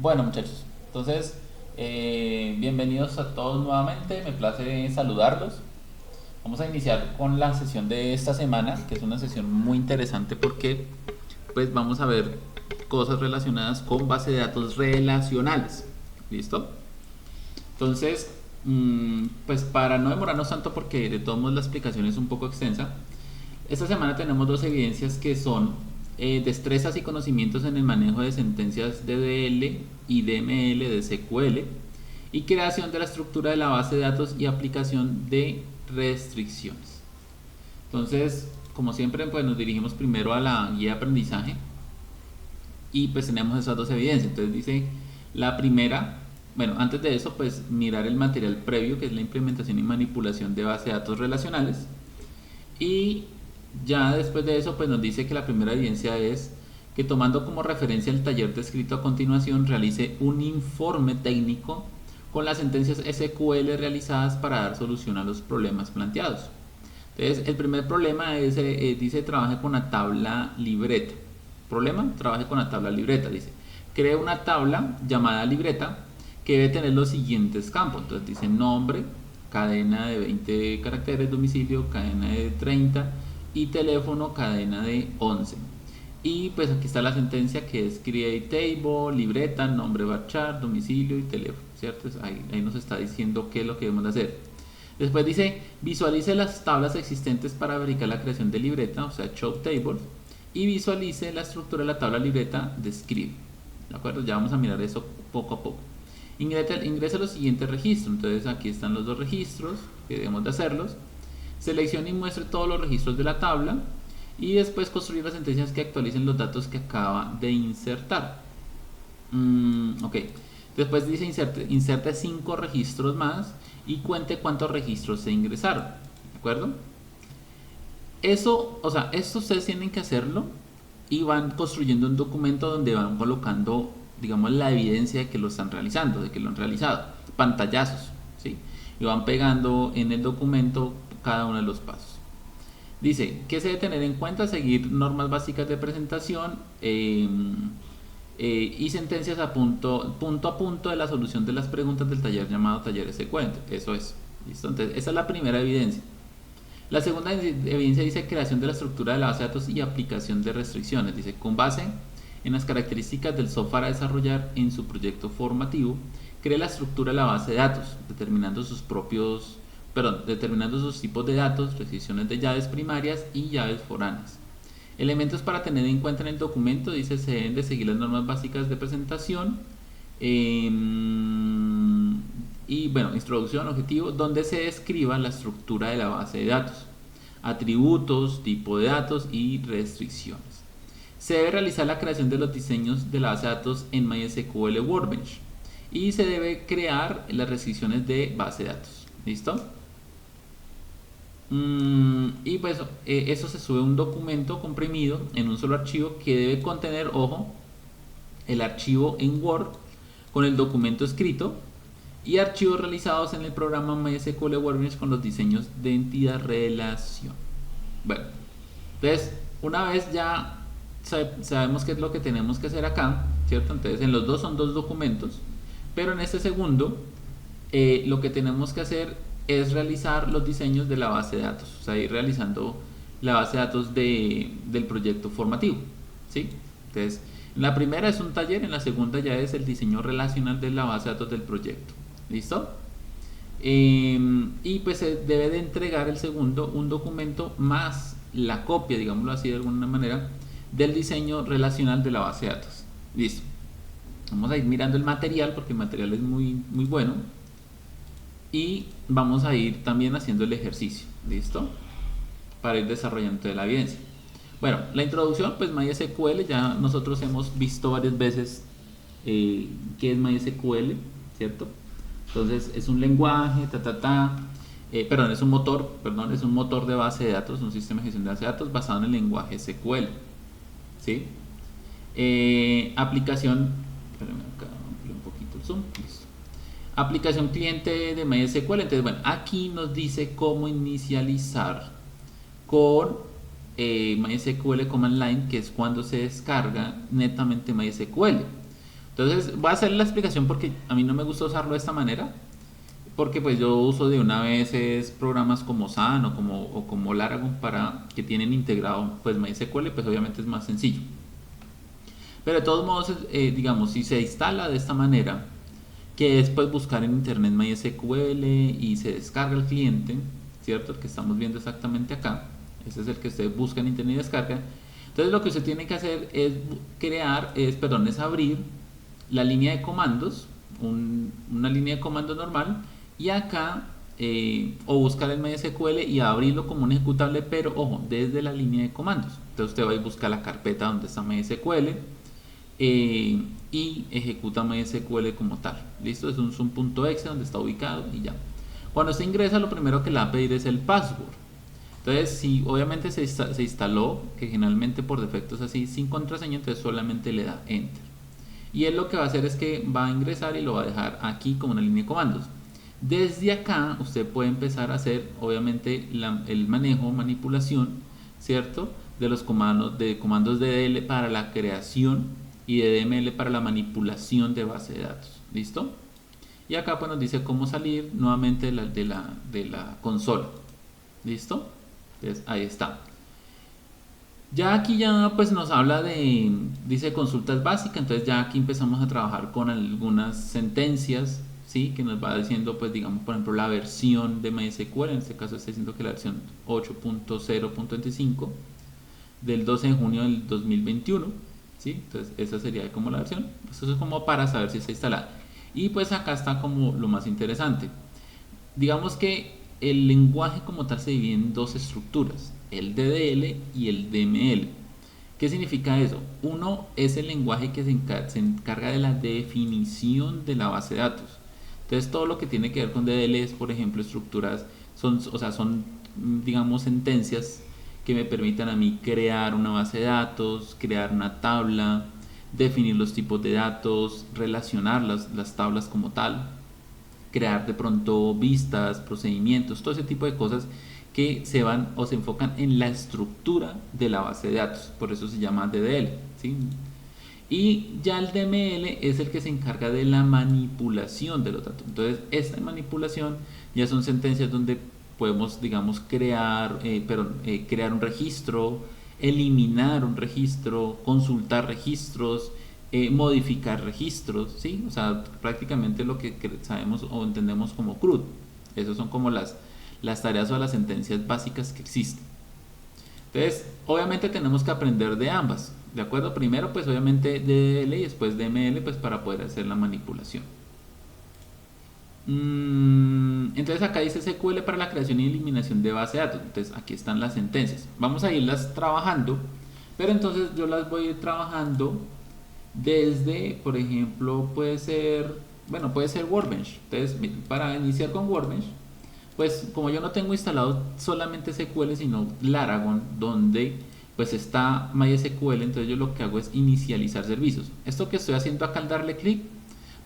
Bueno, muchachos, entonces, bienvenidos a todos nuevamente. Me place saludarlos. Vamos a iniciar con la sesión de esta semana, que es una sesión muy interesante porque pues vamos a ver cosas relacionadas con base de datos relacionales. ¿Listo? Entonces, pues para no demorarnos tanto porque de todos modos la explicación es un poco extensa, esta semana tenemos dos evidencias que son destrezas y conocimientos en el manejo de sentencias DDL y DML de SQL y creación de la estructura de la base de datos y aplicación de restricciones. Entonces, como siempre, pues nos dirigimos primero a la guía de aprendizaje y pues tenemos esas dos evidencias. Entonces dice la primera, bueno, antes de eso, pues mirar el material previo, que es la implementación y manipulación de base de datos relacionales. Y ya después de eso, pues nos dice que la primera evidencia es que tomando como referencia el taller descrito a continuación, realice un informe técnico con las sentencias SQL realizadas para dar solución a los problemas planteados. Entonces, el primer problema es, dice, trabaje con la tabla libreta. Problema, trabaje con la tabla libreta, dice. Cree una tabla llamada libreta que debe tener los siguientes campos. Entonces dice nombre, cadena de 20 caracteres, domicilio, cadena de 30 y teléfono, cadena de 11. Y pues aquí está la sentencia que es create table, libreta, nombre varchar, domicilio y teléfono, ¿cierto? Ahí nos está diciendo qué es lo que debemos de hacer. Después dice visualice las tablas existentes para verificar la creación de libreta, o sea, show table, y visualice la estructura de la tabla libreta, describe. ¿De acuerdo? Ya vamos a mirar eso poco a poco. Ingresa los siguientes registros. Entonces aquí están los dos registros que debemos de hacerlos. Seleccione y muestre todos los registros de la tabla y después construir las sentencias que actualicen los datos que acaba de insertar. Ok. Después dice inserte 5 registros más y cuente cuántos registros se ingresaron. ¿De acuerdo? Eso, o sea, esto ustedes tienen que hacerlo y van construyendo un documento donde van colocando, digamos, la evidencia de que lo están realizando, de que lo han realizado, pantallazos, ¿sí? Y van pegando en el documento cada uno de los pasos. Dice que se debe tener en cuenta seguir normas básicas de presentación y sentencias punto a punto de la solución de las preguntas del taller llamado taller SQL. Eso es. ¿Listo? Entonces, esa es la primera evidencia. La segunda evidencia dice creación de la estructura de la base de datos y aplicación de restricciones. Dice con base en las características del software a desarrollar en su proyecto formativo, cree la estructura de la base de datos, determinando sus tipos de datos, restricciones de llaves primarias y llaves foráneas. Elementos para tener en cuenta en el documento, dice se deben de seguir las normas básicas de presentación. Y bueno, introducción, objetivo, donde se describa la estructura de la base de datos, atributos, tipo de datos y restricciones. Se debe realizar la creación de los diseños de la base de datos en MySQL Workbench y se debe crear las restricciones de base de datos. ¿Listo? Y pues eso se sube a un documento comprimido en un solo archivo que debe contener, ojo, el archivo en Word con el documento escrito y archivos realizados en el programa MySQL Workbench con los diseños de entidad relación. Bueno, entonces una vez ya sabemos qué es lo que tenemos que hacer acá, ¿cierto? Entonces en los dos son dos documentos, pero en este segundo lo que tenemos que hacer es realizar los diseños de la base de datos, o sea, ir realizando la base de datos del proyecto formativo, ¿sí? Entonces, en la primera es un taller, en la segunda ya es el diseño relacional de la base de datos del proyecto. ¿Listo? Y pues se debe de entregar el segundo un documento más la copia, digámoslo así de alguna manera, del diseño relacional de la base de datos. Listo. Vamos a ir mirando el material porque el material es muy, muy bueno. Y vamos a ir también haciendo el ejercicio. ¿Listo? Para ir desarrollando toda la evidencia. Bueno, la introducción, pues MySQL, ya nosotros hemos visto varias veces qué es MySQL, ¿cierto? Entonces es un lenguaje, es un motor de base de datos, un sistema de gestión de base de datos basado en el lenguaje SQL, ¿sí? Aplicación, espérame acá, un poquito el zoom, listo. Aplicación cliente de MySQL, entonces bueno, aquí nos dice cómo inicializar con MySQL Command Line, que es cuando se descarga netamente MySQL. Entonces voy a hacer la explicación porque a mí no me gusta usarlo de esta manera, porque pues yo uso de una vez programas como SAN o como Laragon para que tienen integrado pues MySQL, pues obviamente es más sencillo. Pero de todos modos, digamos, si se instala de esta manera, que es pues buscar en internet MySQL y se descarga el cliente, ¿cierto? El que estamos viendo exactamente acá, ese es el que usted busca en internet y descarga. Entonces lo que usted tiene que hacer es es abrir la línea de comandos, una línea de comandos normal, y acá o buscar el MySQL y abrirlo como un ejecutable, pero ojo, desde la línea de comandos. Entonces usted va y busca la carpeta donde está MySQL y ejecuta MySQL como tal. Listo, es un punto .exe donde está ubicado y ya. Cuando se ingresa, lo primero que le va a pedir es el password. Entonces, si obviamente se instaló, que generalmente por defecto es así, sin contraseña, entonces solamente le da enter. Y él lo que va a hacer es que va a ingresar y lo va a dejar aquí como una línea de comandos. Desde acá usted puede empezar a hacer obviamente el manejo, manipulación, ¿cierto? De los comandos de DL para la creación y de DML para la manipulación de base de datos. ¿Listo? Y acá pues nos dice cómo salir nuevamente de la consola. ¿Listo? Entonces ahí está. Ya aquí ya pues nos habla dice consultas básicas, entonces ya aquí empezamos a trabajar con algunas sentencias, ¿sí? Que nos va diciendo pues digamos por ejemplo la versión de MySQL, en este caso está diciendo que la versión 8.0.25 del 12 de junio del 2021, ¿sí? Entonces esa sería como la versión, pues eso es como para saber si está instalada. Y pues acá está como lo más interesante, digamos que el lenguaje como tal se divide en dos estructuras, el DDL y el DML. ¿Qué significa eso? Uno es el lenguaje que se encarga de la definición de la base de datos. Entonces todo lo que tiene que ver con DDL es, por ejemplo, estructuras, son digamos sentencias que me permitan a mí crear una base de datos, crear una tabla, definir los tipos de datos, relacionar las tablas como tal, crear de pronto vistas, procedimientos, todo ese tipo de cosas que se van o se enfocan en la estructura de la base de datos. Por eso se llama DDL, ¿sí? Y ya el DML es el que se encarga de la manipulación de los datos. Entonces, esta manipulación ya son sentencias donde podemos, digamos, crear un registro, eliminar un registro, consultar registros, modificar registros, ¿sí? O sea, prácticamente lo que sabemos o entendemos como CRUD. Esas son como las tareas o las sentencias básicas que existen. Entonces, obviamente tenemos que aprender de ambas, ¿de acuerdo? Primero, pues obviamente DDL y después DML, pues para poder hacer la manipulación. Entonces acá dice SQL para la creación y eliminación de base de datos. Entonces aquí están las sentencias. Vamos a irlas trabajando, pero entonces yo las voy a ir trabajando desde, por ejemplo, puede ser Workbench. Entonces, para iniciar con Workbench, pues como yo no tengo instalado solamente SQL, sino Laragon, donde pues está MySQL, entonces yo lo que hago es inicializar servicios. Esto que estoy haciendo acá al darle clic,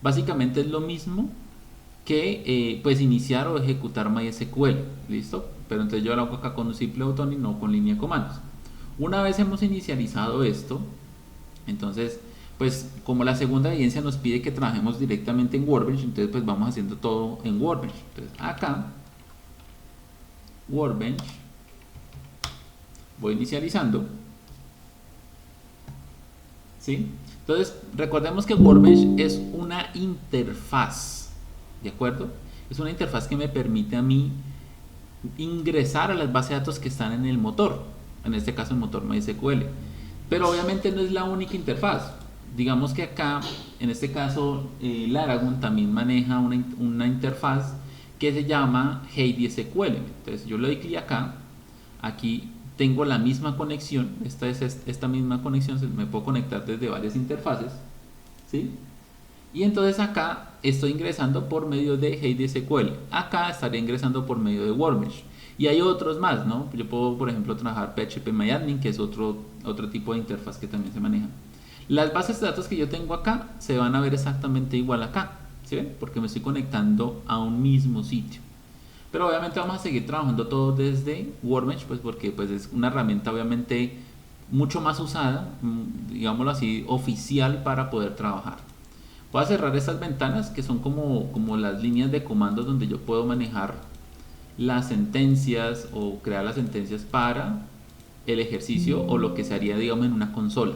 básicamente es lo mismo que pues iniciar o ejecutar MySQL, ¿listo? Pero entonces yo lo hago acá con un simple botón y no con línea de comandos. Una vez hemos inicializado esto, entonces pues como la segunda evidencia nos pide que trabajemos directamente en Workbench, entonces pues vamos haciendo todo en Workbench. Entonces acá, Workbench, voy inicializando, ¿sí? Entonces recordemos que Workbench es una interfaz, ¿de acuerdo? Es una interfaz que me permite a mí ingresar a las bases de datos que están en el motor, en este caso el motor MySQL, pero obviamente no es la única interfaz. Digamos que acá, en este caso, Laragon también maneja una interfaz que se llama HeySQL. Entonces yo le doy clic acá, aquí tengo la misma conexión, esta misma conexión, me puedo conectar desde varias interfaces, ¿sí? Y entonces acá estoy ingresando por medio de HeySQL, acá estaré ingresando por medio de Workbench. Y hay otros más, ¿no? Yo puedo, por ejemplo, trabajar PHPMyAdmin, que es otro tipo de interfaz que también se maneja. Las bases de datos que yo tengo acá se van a ver exactamente igual acá, ¿sí ven? Porque me estoy conectando a un mismo sitio. Pero obviamente vamos a seguir trabajando todo desde Workbench, pues porque pues es una herramienta obviamente mucho más usada, digámoslo así, oficial para poder trabajar. Voy a cerrar estas ventanas que son como las líneas de comandos donde yo puedo manejar las sentencias o crear las sentencias para el ejercicio o lo que se haría, digamos, en una consola.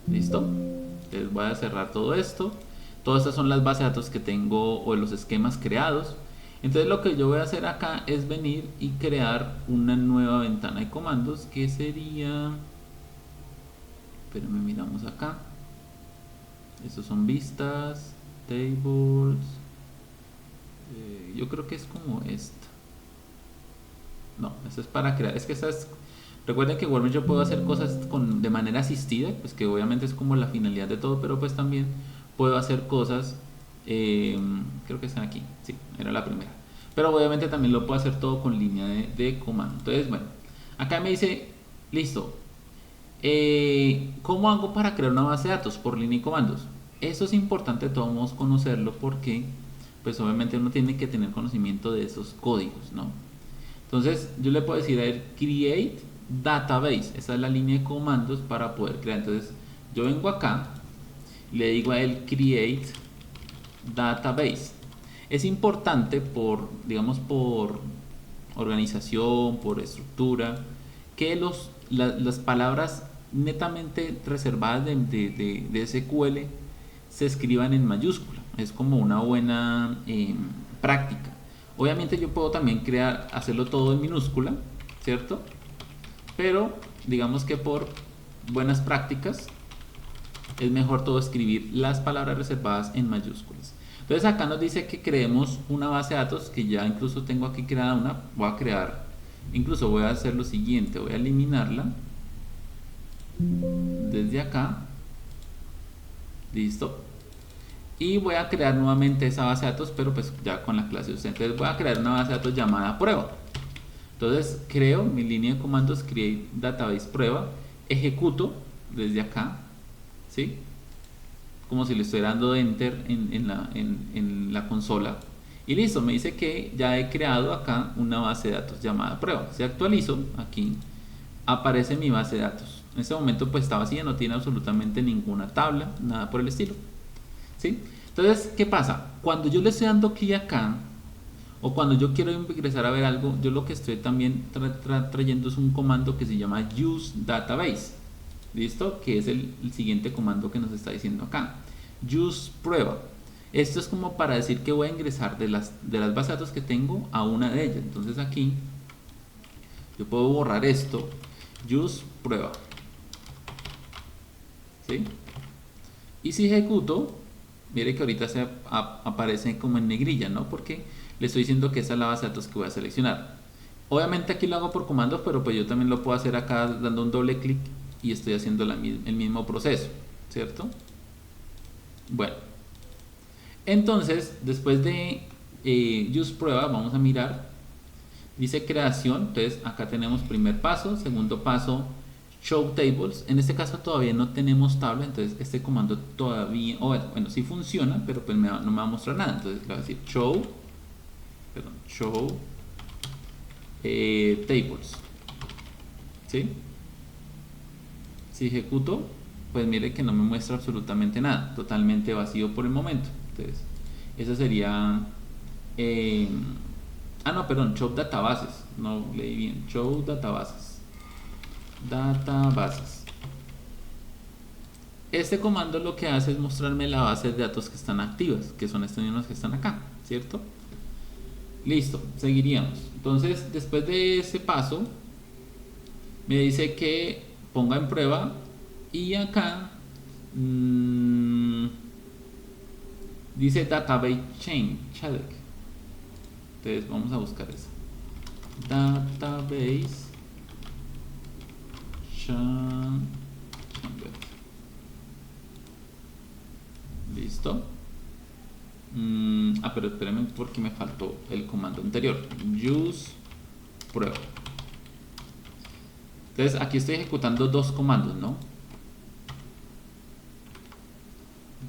¿Listo? Entonces voy a cerrar todo esto. Todas estas son las bases de datos que tengo o los esquemas creados. Entonces lo que yo voy a hacer acá es venir y crear una nueva ventana de comandos que sería... Pero miramos acá. Estos son vistas, tables. Yo creo que es como esta. No, esto es para crear. Es que estas... Recuerden que igualmente yo puedo hacer cosas de manera asistida, pues que obviamente es como la finalidad de todo, pero pues también puedo hacer cosas, creo que están aquí, sí, era la primera. Pero obviamente también lo puedo hacer todo con línea de comando. Entonces, bueno, acá me dice, listo, ¿cómo hago para crear una base de datos? Por línea y comandos. Eso es importante de todos modos conocerlo porque, pues obviamente uno tiene que tener conocimiento de esos códigos, ¿no? Entonces yo le puedo decir a él create database, esa es la línea de comandos para poder crear. Entonces yo vengo acá, le digo a él create database. Es importante por, digamos, por organización, por estructura, que las palabras netamente reservadas de SQL se escriban en mayúscula. Es como una buena práctica. Obviamente yo puedo también hacerlo todo en minúscula, ¿cierto? Pero digamos que por buenas prácticas es mejor todo escribir las palabras reservadas en mayúsculas. Entonces acá nos dice que creemos una base de datos, que ya incluso tengo aquí creada una. Voy a crear, incluso voy a hacer lo siguiente, voy a eliminarla desde acá, listo, y voy a crear nuevamente esa base de datos, pero pues ya con la clase usted. Entonces voy a crear una base de datos llamada prueba. Entonces creo mi línea de comandos create database prueba, ejecuto desde acá, ¿sí? Como si le estoy dando enter en la consola, y listo, me dice que ya he creado acá una base de datos llamada prueba. Si actualizo aquí, aparece mi base de datos. En este momento pues está vacía, no tiene absolutamente ninguna tabla, nada por el estilo, ¿sí? Entonces, ¿qué pasa? Cuando yo le estoy dando clic acá, o cuando yo quiero ingresar a ver algo, yo lo que estoy también trayendo es un comando que se llama use database, ¿listo? Que es el siguiente comando que nos está diciendo acá, use prueba. Esto es como para decir que voy a ingresar de las bases de datos que tengo a una de ellas. Entonces aquí yo puedo borrar esto, use prueba, ¿sí? Y si ejecuto, mire que ahorita se aparece como en negrilla, ¿no? Porque le estoy diciendo que esa es la base de datos que voy a seleccionar. Obviamente aquí lo hago por comandos, pero pues yo también lo puedo hacer acá dando un doble clic y estoy haciendo el mismo proceso, ¿cierto? Bueno, entonces después de use prueba, vamos a mirar, dice creación. Entonces acá tenemos primer paso, segundo paso, show tables. En este caso todavía no tenemos tabla, entonces este comando todavía, bueno, sí funciona, pero pues no me va a mostrar nada. Entonces le voy a decir show tables, ¿sí? Si ejecuto, pues mire que no me muestra absolutamente nada, totalmente vacío por el momento. Entonces eso sería no, perdón, show databases, no leí bien, show databases. Este comando lo que hace es mostrarme la base de datos que están activas, que son estas mismas que están acá, ¿cierto? Listo, seguiríamos. Entonces, después de ese paso, me dice que ponga en prueba, y acá dice database change. Entonces vamos a buscar eso, database change. Listo. Pero espérenme porque me faltó el comando anterior, use prueba. Entonces aquí estoy ejecutando dos comandos, ¿no?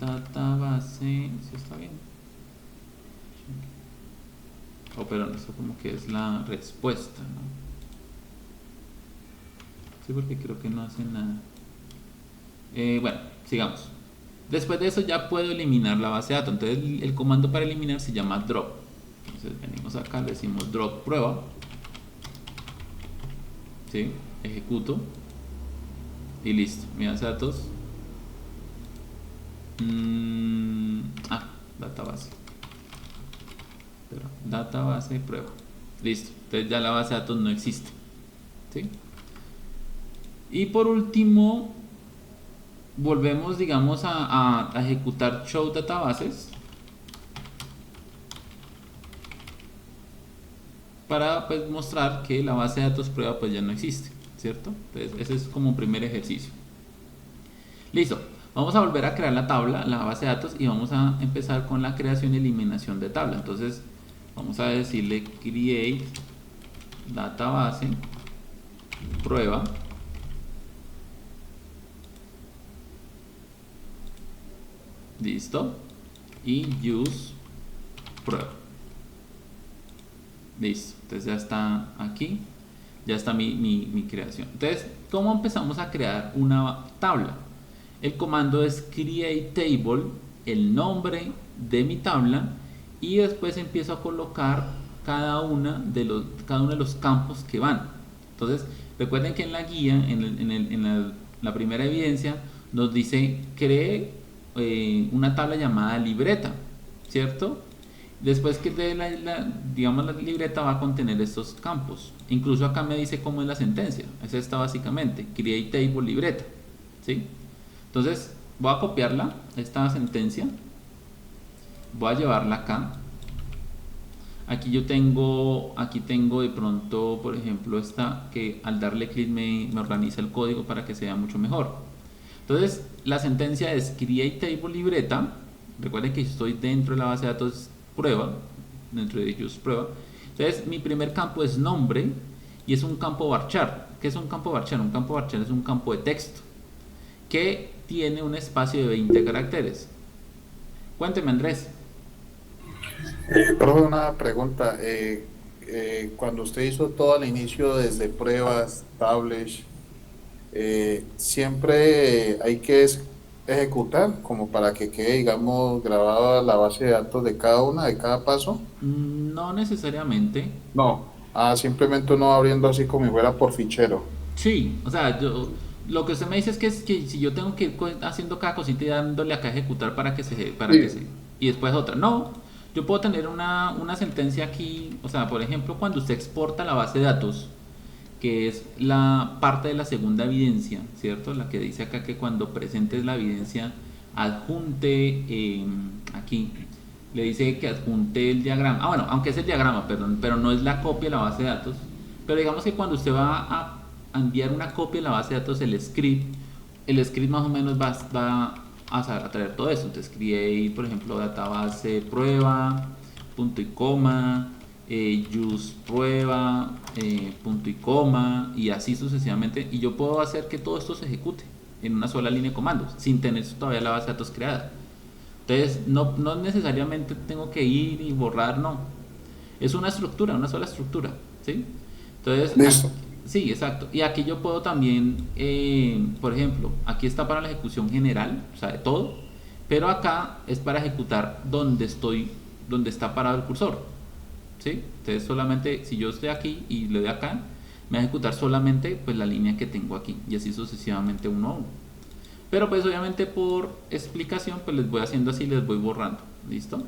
Database, ¿sí está bien? Pero esto como que es la respuesta, ¿no? Sí, porque creo que no hace nada. Bueno, sigamos. Después de eso ya puedo eliminar la base de datos. Entonces el comando para eliminar se llama drop. Entonces venimos acá, le decimos drop prueba, ¿sí? Ejecuto y listo. Mi base de datos. Database. Pero database prueba. Listo. Entonces ya la base de datos no existe, ¿sí? Y por último, volvemos, digamos, a ejecutar show databases para pues mostrar que la base de datos prueba pues ya no existe, ¿cierto? Entonces ese es como un primer ejercicio. Listo, vamos a volver a crear la tabla, la base de datos, y vamos a empezar con la creación y eliminación de tabla. Entonces vamos a decirle create database prueba. Listo. Y use prueba. Listo. Entonces ya está aquí. Ya está mi creación. Entonces, ¿cómo empezamos a crear una tabla? El comando es create table, el nombre de mi tabla, y después empiezo a colocar cada uno de los campos que van. Entonces, recuerden que en la guía, en la primera evidencia, nos dice cree una tabla llamada libreta, ¿cierto? Después que de digamos la libreta va a contener estos campos. Incluso acá me dice cómo es la sentencia. Es esta básicamente, create table libreta, ¿sí? Entonces voy a copiarla, esta sentencia, voy a llevarla acá. Aquí tengo de pronto, por ejemplo, esta que al darle clic me organiza el código para que sea mucho mejor. Entonces la sentencia es create table libreta. Recuerden que estoy dentro de la base de datos prueba, dentro de use prueba. Entonces mi primer campo es nombre y es un campo varchar. ¿Qué es un campo varchar? Un campo varchar es un campo de texto que tiene un espacio de 20 caracteres. Cuénteme, Andrés. Profe, una pregunta. Cuando usted hizo todo al inicio, desde pruebas, tablets, siempre hay que ejecutar como para que quede, digamos, grabada la base de datos de cada una, de cada paso. No necesariamente. No. Simplemente uno abriendo así como si fuera por fichero. Sí, o sea, lo que usted me dice es que si yo tengo que ir haciendo cada cosita y dándole acá a ejecutar Sí, y después otra. No, yo puedo tener una sentencia aquí, o sea, por ejemplo, cuando usted exporta la base de datos, que es la parte de la segunda evidencia, ¿cierto? La que dice acá que cuando presentes la evidencia adjunte aquí, le dice que adjunte el diagrama. Ah, bueno, aunque es el diagrama, perdón, pero no es la copia de la base de datos. Pero digamos que cuando usted va a enviar una copia de la base de datos, el script más o menos va a traer todo eso. Entonces, create, por ejemplo, database prueba, punto y coma, use prueba, punto y coma, y así sucesivamente. Y yo puedo hacer que todo esto se ejecute en una sola línea de comandos, sin tener todavía la base de datos creada. Entonces, no necesariamente tengo que ir y borrar, no. Es una estructura, una sola estructura, ¿sí? Entonces, listo. sí, exacto. Y aquí yo puedo también, por ejemplo, aquí está para la ejecución general, o sea, de todo, pero acá es para ejecutar donde está parado el cursor, ¿sí? Entonces, solamente si yo estoy aquí y le doy acá, me va a ejecutar solamente pues la línea que tengo aquí y así sucesivamente uno a uno. Pero pues obviamente por explicación pues les voy haciendo así, les voy borrando, ¿listo?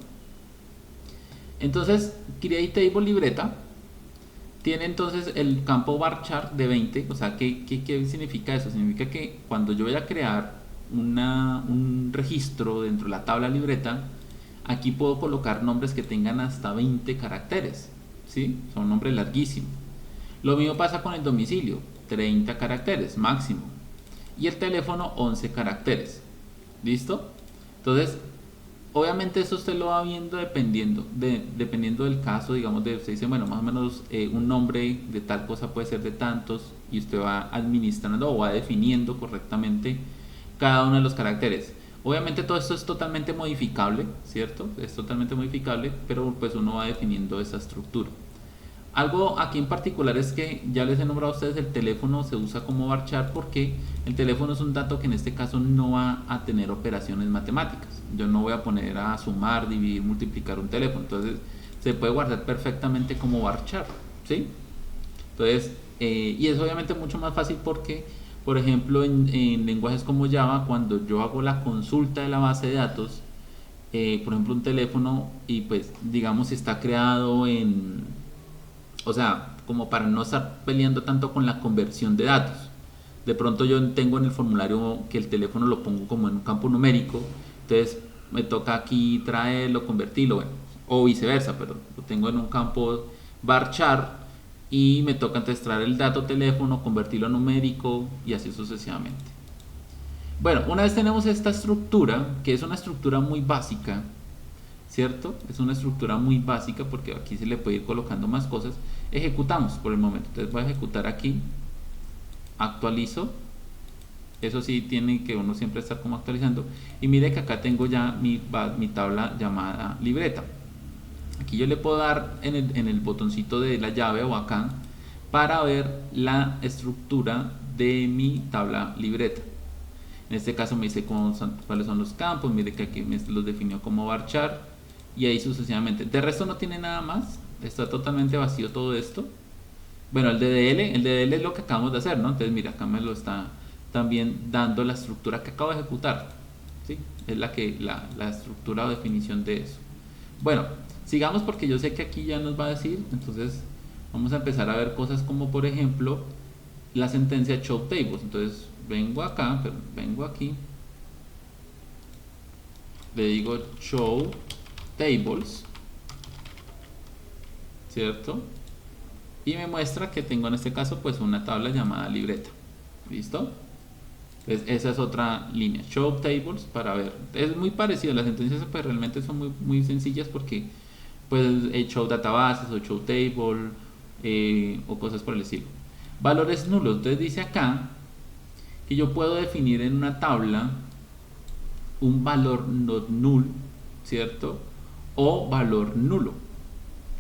Entonces, create table libreta tiene entonces el campo varchar de 20. O sea, ¿qué significa eso? Significa que cuando yo voy a crear un registro dentro de la tabla libreta, aquí puedo colocar nombres que tengan hasta 20 caracteres, ¿sí? Son nombres larguísimos. Lo mismo pasa con el domicilio, 30 caracteres máximo. Y el teléfono, 11 caracteres. ¿Listo? Entonces, obviamente eso usted lo va viendo dependiendo del caso. Digamos, usted dice, bueno, más o menos un nombre de tal cosa puede ser de tantos, y usted va administrando o va definiendo correctamente cada uno de los caracteres. Obviamente todo esto es totalmente modificable, ¿cierto? Es totalmente modificable, pero pues uno va definiendo esa estructura. Algo aquí en particular es que ya les he nombrado a ustedes, el teléfono se usa como varchar porque el teléfono es un dato que en este caso no va a tener operaciones matemáticas. Yo no voy a poner a sumar, dividir, multiplicar un teléfono. Entonces se puede guardar perfectamente como varchar, ¿sí? Entonces, y es obviamente mucho más fácil porque, por ejemplo, en lenguajes como Java, cuando yo hago la consulta de la base de datos, por ejemplo, un teléfono, y pues digamos si está creado o sea, como para no estar peleando tanto con la conversión de datos. De pronto yo tengo en el formulario que el teléfono lo pongo como en un campo numérico, entonces me toca aquí traerlo, convertirlo, bueno, o viceversa, pero lo tengo en un campo varchar y me toca entonces traer el dato teléfono, convertirlo a numérico y así sucesivamente. Bueno, una vez tenemos esta estructura, que es una estructura muy básica, ¿cierto? Es una estructura muy básica porque aquí se le puede ir colocando más cosas. Ejecutamos por el momento. Entonces voy a ejecutar aquí, actualizo. Eso sí, tiene que uno siempre estar como actualizando. Y mire que acá tengo ya mi tabla llamada libreta. Aquí yo le puedo dar en el botoncito de la llave o acá para ver la estructura de mi tabla libreta. En este caso me dice cuáles son los campos, mire que aquí me los definió como varchar y ahí sucesivamente. De resto no tiene nada más, está totalmente vacío todo esto. Bueno, el DDL es lo que acabamos de hacer, ¿no? Entonces mira, acá me lo está también dando la estructura que acabo de ejecutar, ¿sí? Es la estructura o definición de eso. Bueno, sigamos porque yo sé que aquí ya nos va a decir, entonces vamos a empezar a ver cosas como por ejemplo la sentencia show tables. Entonces vengo acá, pero vengo aquí, le digo show tables, ¿cierto? Y me muestra que tengo en este caso pues una tabla llamada libreta. ¿Listo? Entonces esa es otra línea, show tables, para ver. Es muy parecido, las sentencias pues realmente son muy sencillas porque pues show databases o show table o cosas por el estilo. Valores nulos, entonces dice acá que yo puedo definir en una tabla un valor not null, ¿cierto? O valor nulo.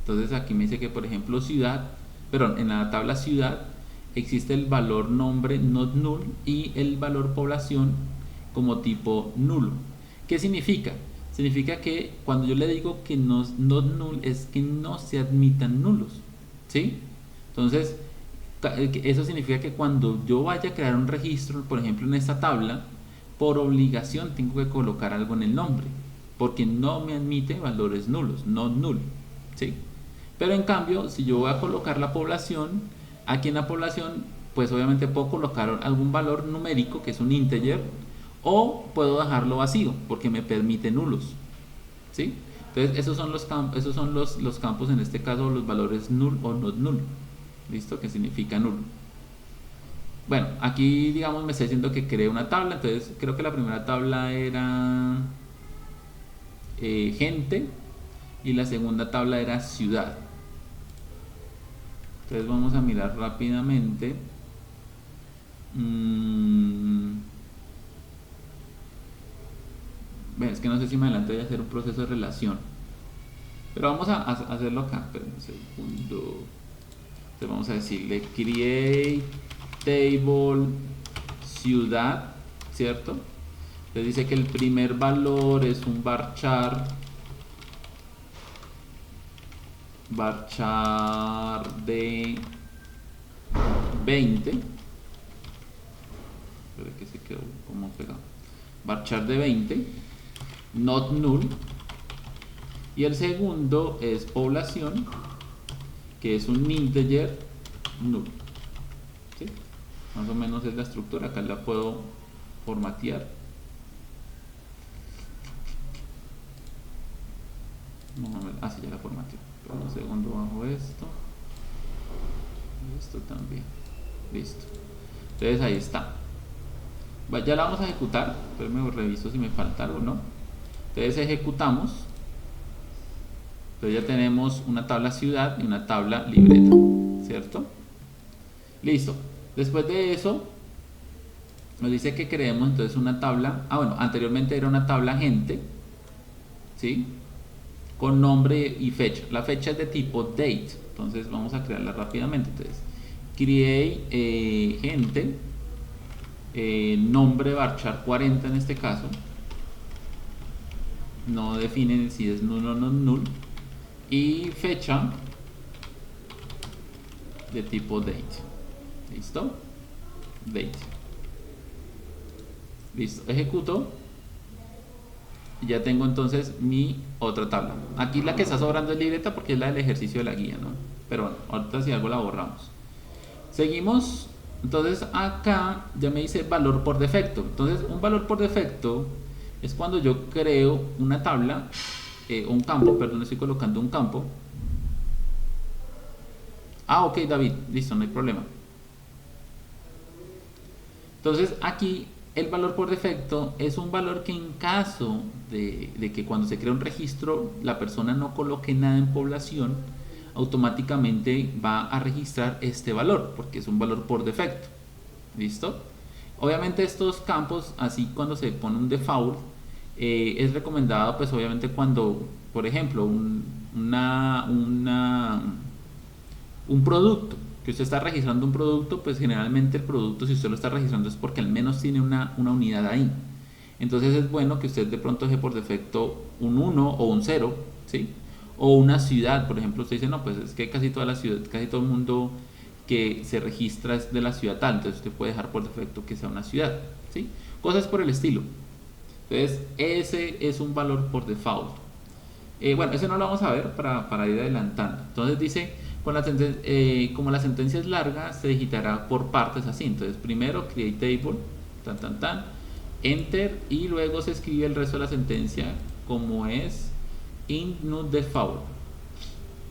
Entonces aquí me dice que por ejemplo ciudad, perdón, en la tabla ciudad existe el valor nombre not null y el valor población como tipo nulo. ¿Qué significa? Significa que cuando yo le digo que not null es que no se admitan nulos, ¿sí? Entonces eso significa que cuando yo vaya a crear un registro, por ejemplo en esta tabla, por obligación tengo que colocar algo en el nombre, porque no me admite valores nulos, no null, ¿sí? Pero en cambio, si yo voy a colocar la población, aquí en la población, pues obviamente puedo colocar algún valor numérico, que es un integer, o puedo dejarlo vacío, porque me permite nulos, ¿sí? Entonces esos son los campos, en este caso los valores null o not null. ¿Listo? Que significa nulo. Bueno, aquí digamos me está diciendo que cree una tabla, entonces creo que la primera tabla era gente y la segunda tabla era ciudad. Entonces vamos a mirar rápidamente. Bueno, es que no sé si me adelante voy a hacer un proceso de relación, pero vamos a hacerlo acá. Esperen un segundo. Entonces vamos a decirle create table ciudad, ¿cierto? Entonces dice que el primer valor es un varchar de 20. Espera que se quedó como pegado. Varchar de 20, not null. Y el segundo es población, que es un integer null, ¿sí? Más o menos es la estructura. Acá la puedo formatear. Sí, ya la formateo. Pero un segundo bajo esto y esto también. Listo. Entonces ahí está. Ya la vamos a ejecutar. Pero me reviso si me falta algo, ¿no? Entonces ejecutamos. Entonces ya tenemos una tabla ciudad y una tabla libreta, ¿cierto? Listo. Después de eso nos dice que creemos entonces una tabla. Bueno, anteriormente era una tabla gente, ¿sí? con nombre y fecha. La fecha es de tipo date, entonces vamos a crearla rápidamente. Entonces, create gente, nombre varchar 40 en este caso, no definen si es null o no null, y fecha de tipo date. ¿Listo? Date. Listo, ejecuto. Y ya tengo entonces mi otra tabla. Aquí la que está sobrando es libreta porque es la del ejercicio de la guía, ¿no? Pero bueno, ahorita si algo la borramos. Seguimos. Entonces acá ya me dice valor por defecto. Entonces un valor por defecto es cuando yo creo una tabla, un campo, perdón, estoy colocando un campo. Ah, ok, David, listo, no hay problema. Entonces aquí el valor por defecto es un valor que en caso de que cuando se crea un registro la persona no coloque nada en población, automáticamente va a registrar este valor porque es un valor por defecto. ¿Listo? Obviamente estos campos, así cuando se pone un default, es recomendado pues obviamente cuando, por ejemplo, un producto, que usted está registrando un producto, pues generalmente el producto, si usted lo está registrando es porque al menos tiene una unidad ahí. Entonces es bueno que usted de pronto deje por defecto un 1 o un 0, ¿sí? O una ciudad, por ejemplo, usted dice, no, pues es que casi toda la ciudad, casi todo el mundo que se registra es de la ciudad tal, entonces usted puede dejar por defecto que sea una ciudad, ¿sí? Cosas por el estilo. Entonces ese es un valor por default. Bueno, eso no lo vamos a ver para ir adelantando. Entonces dice, como la sentencia es larga, se digitará por partes así. Entonces primero create table, enter, y luego se escribe el resto de la sentencia como es in not default.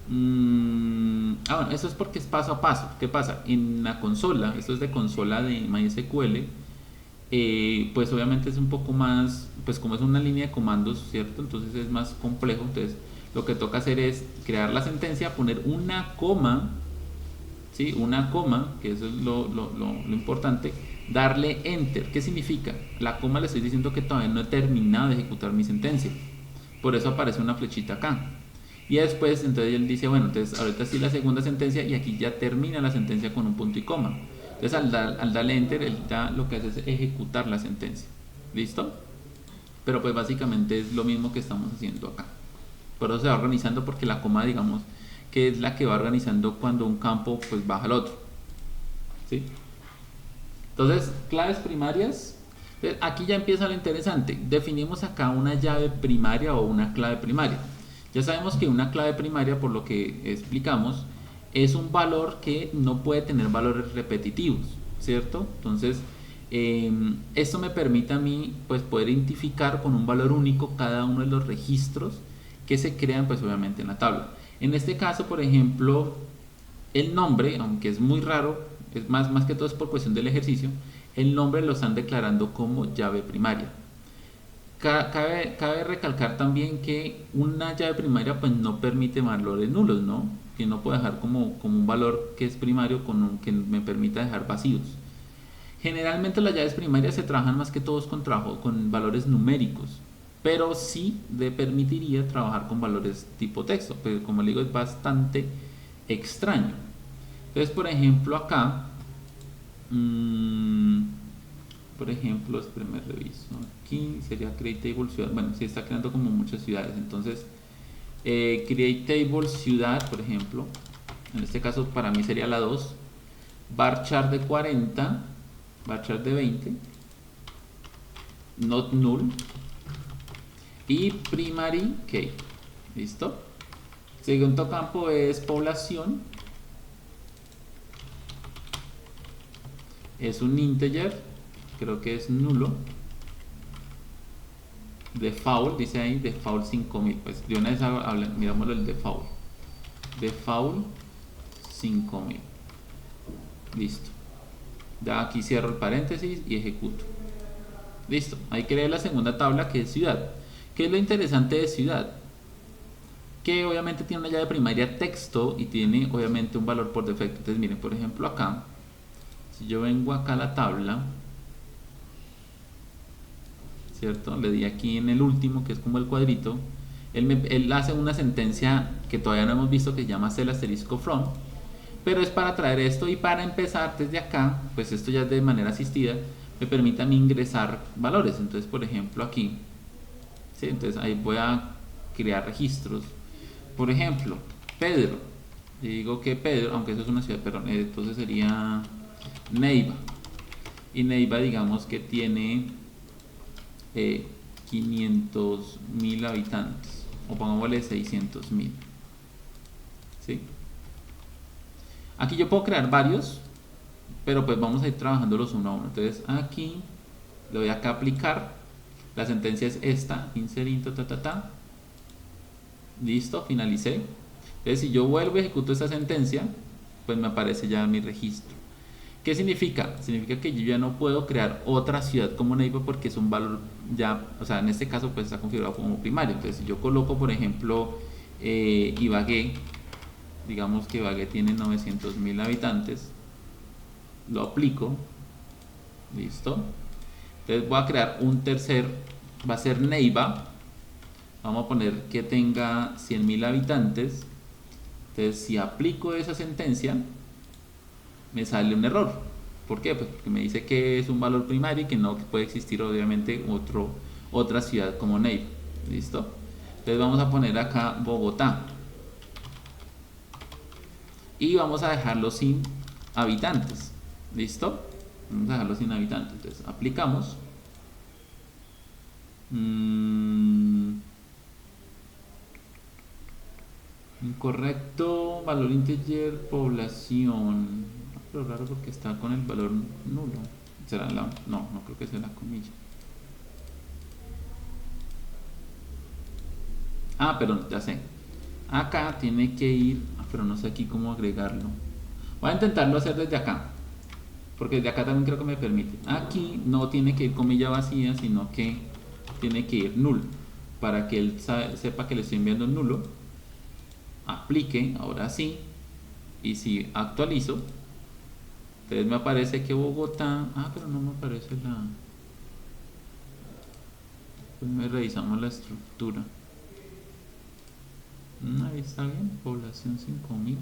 Bueno, eso es porque es paso a paso. ¿Qué pasa? En la consola, esto es de consola de MySQL, pues obviamente es un poco más, pues como es una línea de comandos, ¿cierto? Entonces es más complejo. Entonces lo que toca hacer es crear la sentencia, poner una coma, ¿sí? Una coma, que eso es lo importante, darle enter. ¿Qué significa? La coma le estoy diciendo que todavía no he terminado de ejecutar mi sentencia, por eso aparece una flechita acá. Y después entonces él dice, bueno, entonces ahorita sí la segunda sentencia, y aquí ya termina la sentencia con un punto y coma. Entonces al darle enter, él ya lo que hace es ejecutar la sentencia. ¿Listo? Pero pues básicamente es lo mismo que estamos haciendo acá. Por eso se va organizando, porque la coma, digamos, que es la que va organizando cuando un campo pues baja al otro. ¿Sí? Entonces, claves primarias. Aquí ya empieza lo interesante. Definimos acá una llave primaria o una clave primaria. Ya sabemos que una clave primaria, por lo que explicamos, es un valor que no puede tener valores repetitivos, ¿cierto? Entonces, esto me permite a mí pues poder identificar con un valor único cada uno de los registros que se crean pues obviamente en la tabla. En este caso, por ejemplo, el nombre, aunque es muy raro, es más que todo es por cuestión del ejercicio, el nombre lo están declarando como llave primaria. Cabe recalcar también que una llave primaria pues no permite valores nulos, ¿no? Que no puedo dejar como un valor que es primario que me permita dejar vacíos. Generalmente las llaves primarias se trabajan más que todos con valores numéricos, pero sí le permitiría trabajar con valores tipo texto, pero como le digo es bastante extraño. Entonces, por ejemplo, acá, por ejemplo, espérenme reviso. Aquí sería create table ciudad. Bueno, se está creando como muchas ciudades. Entonces, create table ciudad, por ejemplo. En este caso, para mí sería la 2. Varchar de 40, varchar de 20, not null, y primary key. ¿Listo? Segundo campo es población. Es un integer, creo que es nulo. Default, dice ahí, default 5000. Pues de una vez miramos el default. Default 5000. Listo. Ya aquí cierro el paréntesis y ejecuto. Listo. Ahí queda la segunda tabla, que es ciudad. ¿Qué es lo interesante de ciudad? Que obviamente tiene una llave primaria texto y tiene obviamente un valor por defecto. Entonces miren, por ejemplo acá, si yo vengo acá a la tabla, ¿cierto? Le di aquí en el último, que es como el cuadrito, Él hace una sentencia que todavía no hemos visto que se llama cel asterisco from, pero es para traer esto y para empezar desde acá, pues esto ya es de manera asistida, me permite a mí ingresar valores. Entonces, por ejemplo, aquí, ¿sí? Entonces ahí voy a crear registros. Por ejemplo, Pedro, y digo que Pedro, aunque eso es una ciudad, pero entonces sería Neiva. Y Neiva, digamos que tiene 500.000 habitantes, o pongámosle 600.000. ¿Sí? Aquí yo puedo crear varios, pero pues vamos a ir trabajándolos uno a uno. Entonces aquí le voy acá a aplicar. La sentencia es esta, insert ta. Listo, finalicé. Entonces si yo vuelvo y ejecuto esta sentencia, pues me aparece ya mi registro. ¿Qué significa? Significa que yo ya no puedo crear otra ciudad como Neiva porque es un valor ya, o sea, en este caso pues está configurado como primario. Entonces si yo coloco por ejemplo Ibagué, digamos que Ibagué tiene 900.000 habitantes, lo aplico, listo. Entonces voy a crear un tercer, va a ser Neiva, vamos a poner que tenga 100.000 habitantes. Entonces si aplico esa sentencia me sale un error. ¿Por qué? Pues porque me dice que es un valor primario y que no puede existir obviamente otra ciudad como Neiva. ¿Listo? Entonces vamos a poner acá Bogotá y vamos a dejarlo sin habitantes. ¿Listo? Vamos a dejarlo sin habitantes. Entonces aplicamos. Incorrecto, valor integer, población. Pero raro porque está con el valor nulo. ¿Será la? No, no creo que sea la comilla. Ah, pero ya sé. Acá tiene que ir, pero no sé aquí cómo agregarlo. Voy a intentarlo hacer desde acá, porque desde acá también creo que me permite. Aquí no tiene que ir comilla vacía, sino que tiene que ir null, para que él sepa que le estoy enviando el nulo. Aplique, ahora sí, y si actualizo, entonces me aparece que Bogotá, pero no me aparece la, pues revisamos la estructura. Ahí está bien, población 5.000.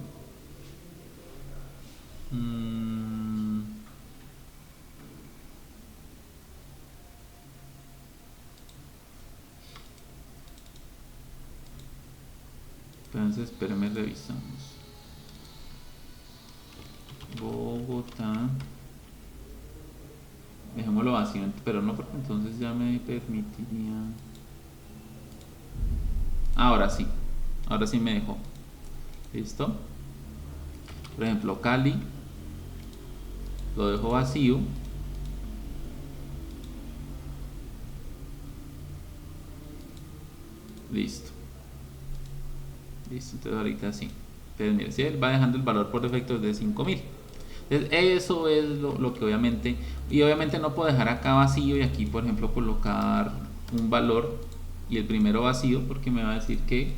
Entonces, espérame, revisamos. Bogotá. Dejémoslo vacío, pero no, porque entonces ya me permitiría. Ahora sí me dejó. ¿Listo? Por ejemplo, Cali. Lo dejo vacío. Listo. Listo, entonces ahorita sí. Entonces, mire, si él va dejando el valor por defecto de 5.000. Entonces, eso es lo que obviamente. Y obviamente no puedo dejar acá vacío y aquí, por ejemplo, colocar un valor y el primero vacío, porque me va a decir que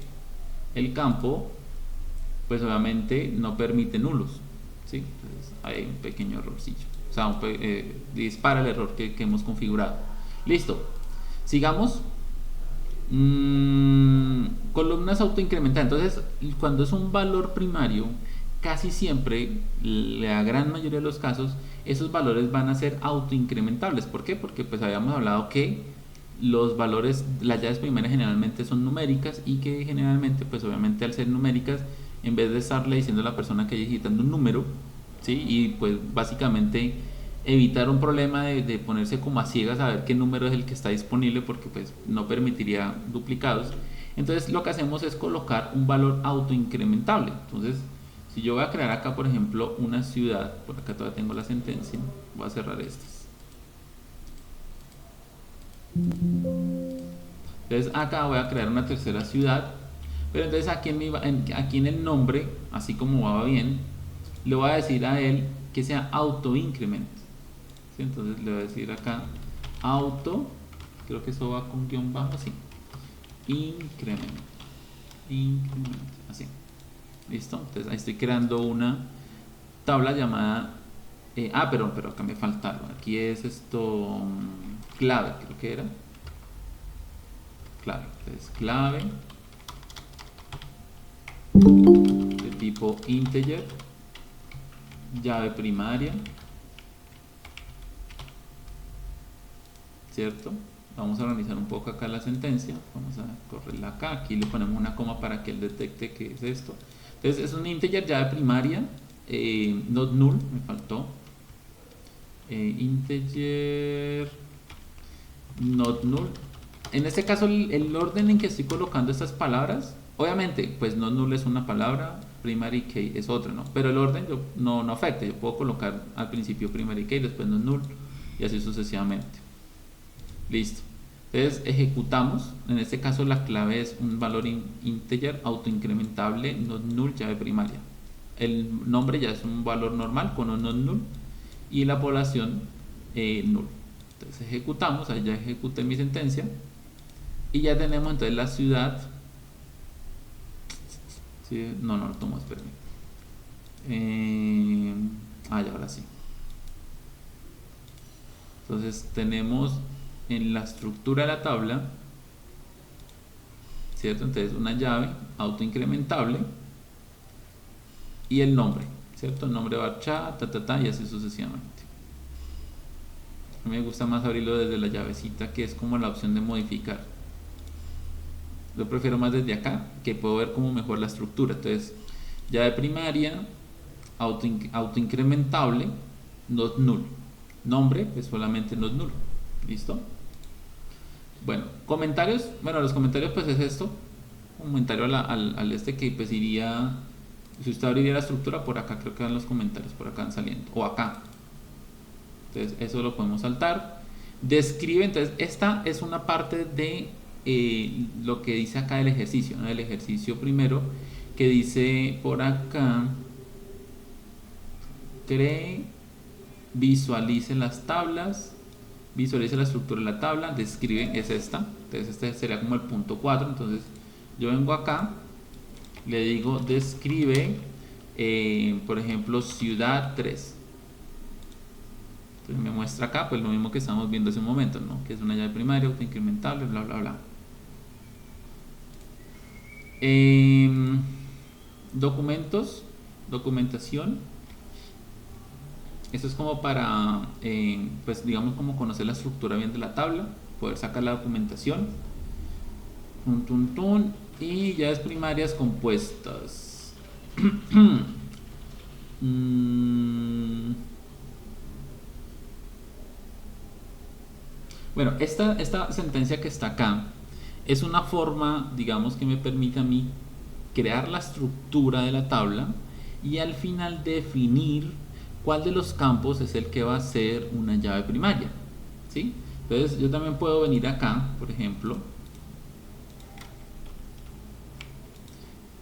el campo, pues obviamente no permite nulos. ¿Sí? Entonces, hay un pequeño errorcillo. O sea, dispara el error que hemos configurado. Listo. Sigamos. Columnas autoincrementadas. Entonces, cuando es un valor primario, casi siempre, la gran mayoría de los casos, esos valores van a ser autoincrementables. ¿Por qué? Porque pues habíamos hablado que los valores, las llaves primarias generalmente son numéricas y que generalmente, pues obviamente al ser numéricas, en vez de estarle diciendo a la persona que digitando un número, ¿sí? Y pues básicamente evitar un problema de ponerse como a ciegas a ver qué número es el que está disponible, porque pues no permitiría duplicados. Entonces lo que hacemos es colocar un valor autoincrementable. Entonces si yo voy a crear acá por ejemplo una ciudad, por acá todavía tengo la sentencia, voy a cerrar estas. Entonces acá voy a crear una tercera ciudad, pero entonces aquí en el nombre, así como va bien, le voy a decir a él que sea autoincrement. ¿Sí? Entonces le voy a decir acá auto, creo que eso va con guión bajo, así, increment, así. Listo, entonces ahí estoy creando una tabla llamada pero acá me falta algo. Aquí es esto clave, creo que era clave. Entonces clave, tipo integer, llave primaria, ¿cierto? Vamos a organizar un poco acá la sentencia, vamos a correrla acá, aquí le ponemos una coma para que él detecte qué es esto. Entonces es un integer llave primaria, not null, me faltó, integer not null. En este caso el orden en que estoy colocando estas palabras, obviamente pues not null es una palabra, primary key es otra, ¿no? Pero el orden no afecta, yo puedo colocar al principio primary key, después not null y así sucesivamente. Listo. Entonces ejecutamos, en este caso la clave es un valor integer autoincrementable not null llave primaria. El nombre ya es un valor normal con un not null y la población null. Entonces ejecutamos, ahí ya ejecuté mi sentencia y ya tenemos entonces la ciudad. ¿Sí? No lo tomo, espérenme. Ya ahora sí. Entonces tenemos en la estructura de la tabla, ¿cierto? Entonces una llave autoincrementable y el nombre, ¿cierto? El nombre varchar, y así sucesivamente. A mí me gusta más abrirlo desde la llavecita, que es como la opción de modificar. Yo prefiero más desde acá, que puedo ver como mejor la estructura. Entonces, llave primaria, autoincrementable, not null. Nombre es solamente not null. ¿Listo? Bueno, comentarios. Bueno, los comentarios pues es esto. Un comentario al este que pues iría. Si usted abriría la estructura, por acá creo que van los comentarios, por acá van saliendo. O acá. Entonces, eso lo podemos saltar. Describe, entonces, esta es una parte de lo que dice acá el ejercicio, ¿no? El ejercicio primero, que dice por acá: cree, visualice las tablas, visualice la estructura de la tabla, describe, es esta. Entonces este sería como el punto 4. Entonces yo vengo acá, le digo describe, por ejemplo, ciudad 3. Entonces me muestra acá pues lo mismo que estamos viendo hace un momento, ¿no? Que es una llave primaria, autoincrementable, bla bla bla. Documentos, documentación. Esto es como para, pues digamos, como conocer la estructura bien de la tabla, poder sacar la documentación. Y llaves primarias compuestas. Bueno, esta sentencia que está acá es una forma, digamos, que me permite a mí crear la estructura de la tabla y al final definir cuál de los campos es el que va a ser una llave primaria, ¿sí? Entonces yo también puedo venir acá, por ejemplo,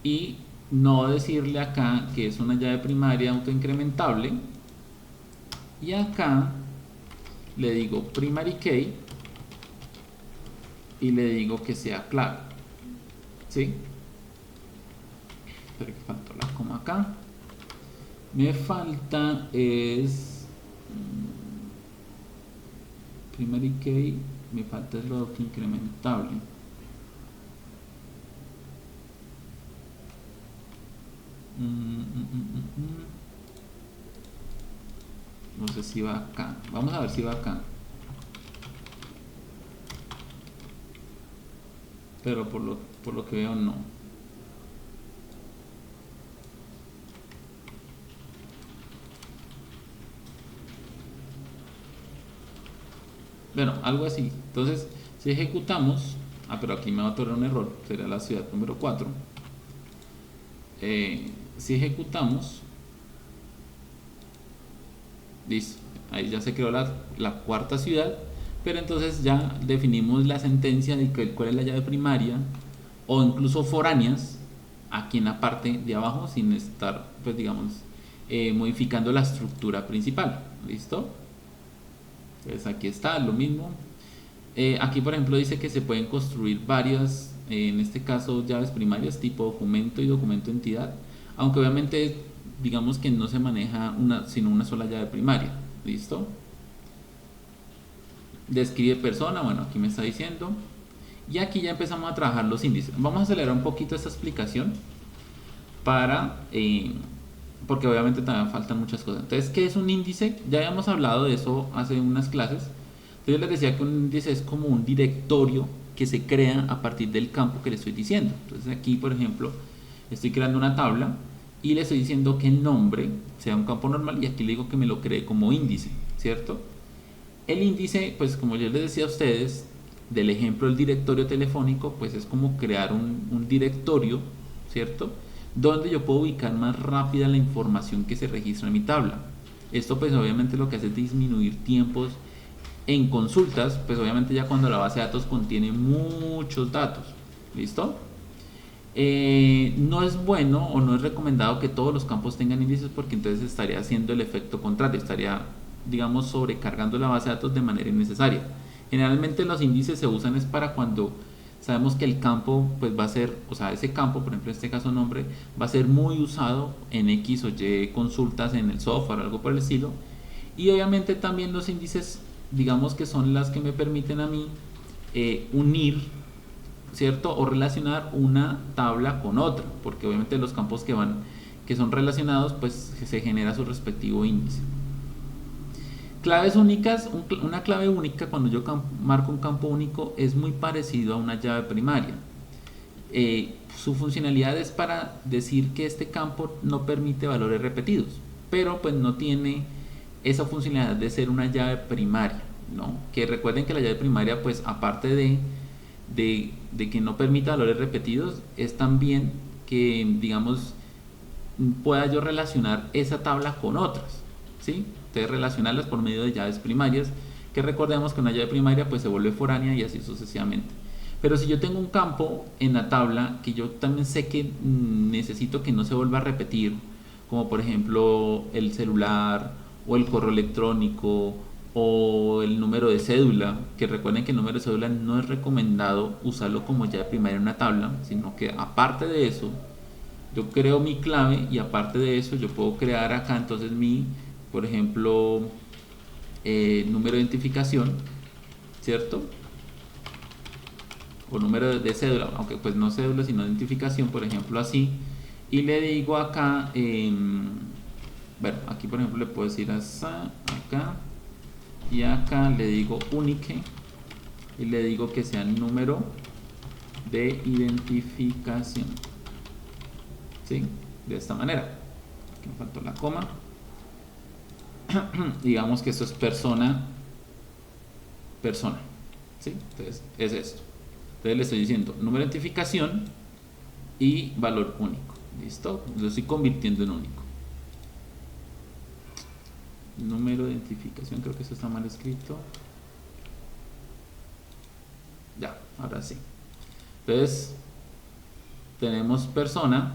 y no decirle acá que es una llave primaria autoincrementable, y acá le digo primary key y le digo que sea clave, ¿sí? Pero que faltó la coma acá. Me falta es primary key, me falta es lo autoincrementable. No sé si va acá. Vamos a ver si va acá. Pero por lo que veo no. Bueno, algo así. Entonces, si ejecutamos, pero aquí me va a tornar un error, sería la ciudad número 4. Si ejecutamos, listo, ahí ya se creó la cuarta ciudad, pero entonces ya definimos la sentencia de cuál es la llave primaria o incluso foráneas aquí en la parte de abajo sin estar, pues digamos, modificando la estructura principal. ¿Listo? Entonces aquí está lo mismo. Aquí por ejemplo dice que se pueden construir varias, en este caso llaves primarias tipo documento y documento entidad, aunque obviamente digamos que no se maneja sino una sola llave primaria. ¿Listo? Describe persona, bueno, aquí me está diciendo, y aquí ya empezamos a trabajar los índices. Vamos a acelerar un poquito esta explicación para, porque obviamente también faltan muchas cosas. Entonces, ¿qué es un índice? Ya habíamos hablado de eso hace unas clases. Entonces, yo les decía que un índice es como un directorio que se crea a partir del campo que le estoy diciendo. Entonces, aquí, por ejemplo, estoy creando una tabla y le estoy diciendo que el nombre sea un campo normal y aquí le digo que me lo cree como índice, ¿cierto? El índice, pues como yo les decía a ustedes, del ejemplo del directorio telefónico, pues es como crear un directorio, ¿cierto? Donde yo puedo ubicar más rápida la información que se registra en mi tabla. Esto pues obviamente lo que hace es disminuir tiempos en consultas, pues obviamente ya cuando la base de datos contiene muchos datos, ¿listo? No es bueno o no es recomendado que todos los campos tengan índices porque entonces estaría haciendo el efecto contrario, estaría, digamos, sobrecargando la base de datos de manera innecesaria. Generalmente los índices se usan es para cuando sabemos que el campo pues va a ser, o sea, ese campo, por ejemplo en este caso nombre, va a ser muy usado en X o Y consultas en el software o algo por el estilo. Y obviamente también los índices, digamos que son las que me permiten a mí unir, ¿cierto? O relacionar una tabla con otra, porque obviamente los campos que son relacionados, pues se genera su respectivo índice. Claves únicas, una clave única cuando yo marco un campo único es muy parecido a una llave primaria. Su funcionalidad es para decir que este campo no permite valores repetidos, pero pues no tiene esa funcionalidad de ser una llave primaria, ¿no? Que recuerden que la llave primaria, pues aparte de que no permita valores repetidos, es también que, digamos, pueda yo relacionar esa tabla con otras, ¿sí? Entonces relacionarlas por medio de llaves primarias, que recordemos que una llave primaria pues se vuelve foránea y así sucesivamente. Pero si yo tengo un campo en la tabla que yo también sé que necesito que no se vuelva a repetir, como por ejemplo el celular o el correo electrónico o el número de cédula, que recuerden que el número de cédula no es recomendado usarlo como llave primaria en una tabla, sino que aparte de eso yo creo mi clave y aparte de eso yo puedo crear acá entonces por ejemplo, número de identificación, ¿cierto? O número de cédula, aunque pues no cédula sino identificación, por ejemplo así, y le digo acá, bueno, aquí por ejemplo le puedo decir acá, y acá le digo unique, y le digo que sea el número de identificación, ¿sí? De esta manera, aquí me faltó la coma. Digamos que esto es persona, ¿sí? Entonces es esto. Entonces le estoy diciendo número de identificación y valor único, ¿listo? Lo estoy convirtiendo en único. Número de identificación, creo que esto está mal escrito. Ya, ahora sí. Entonces tenemos persona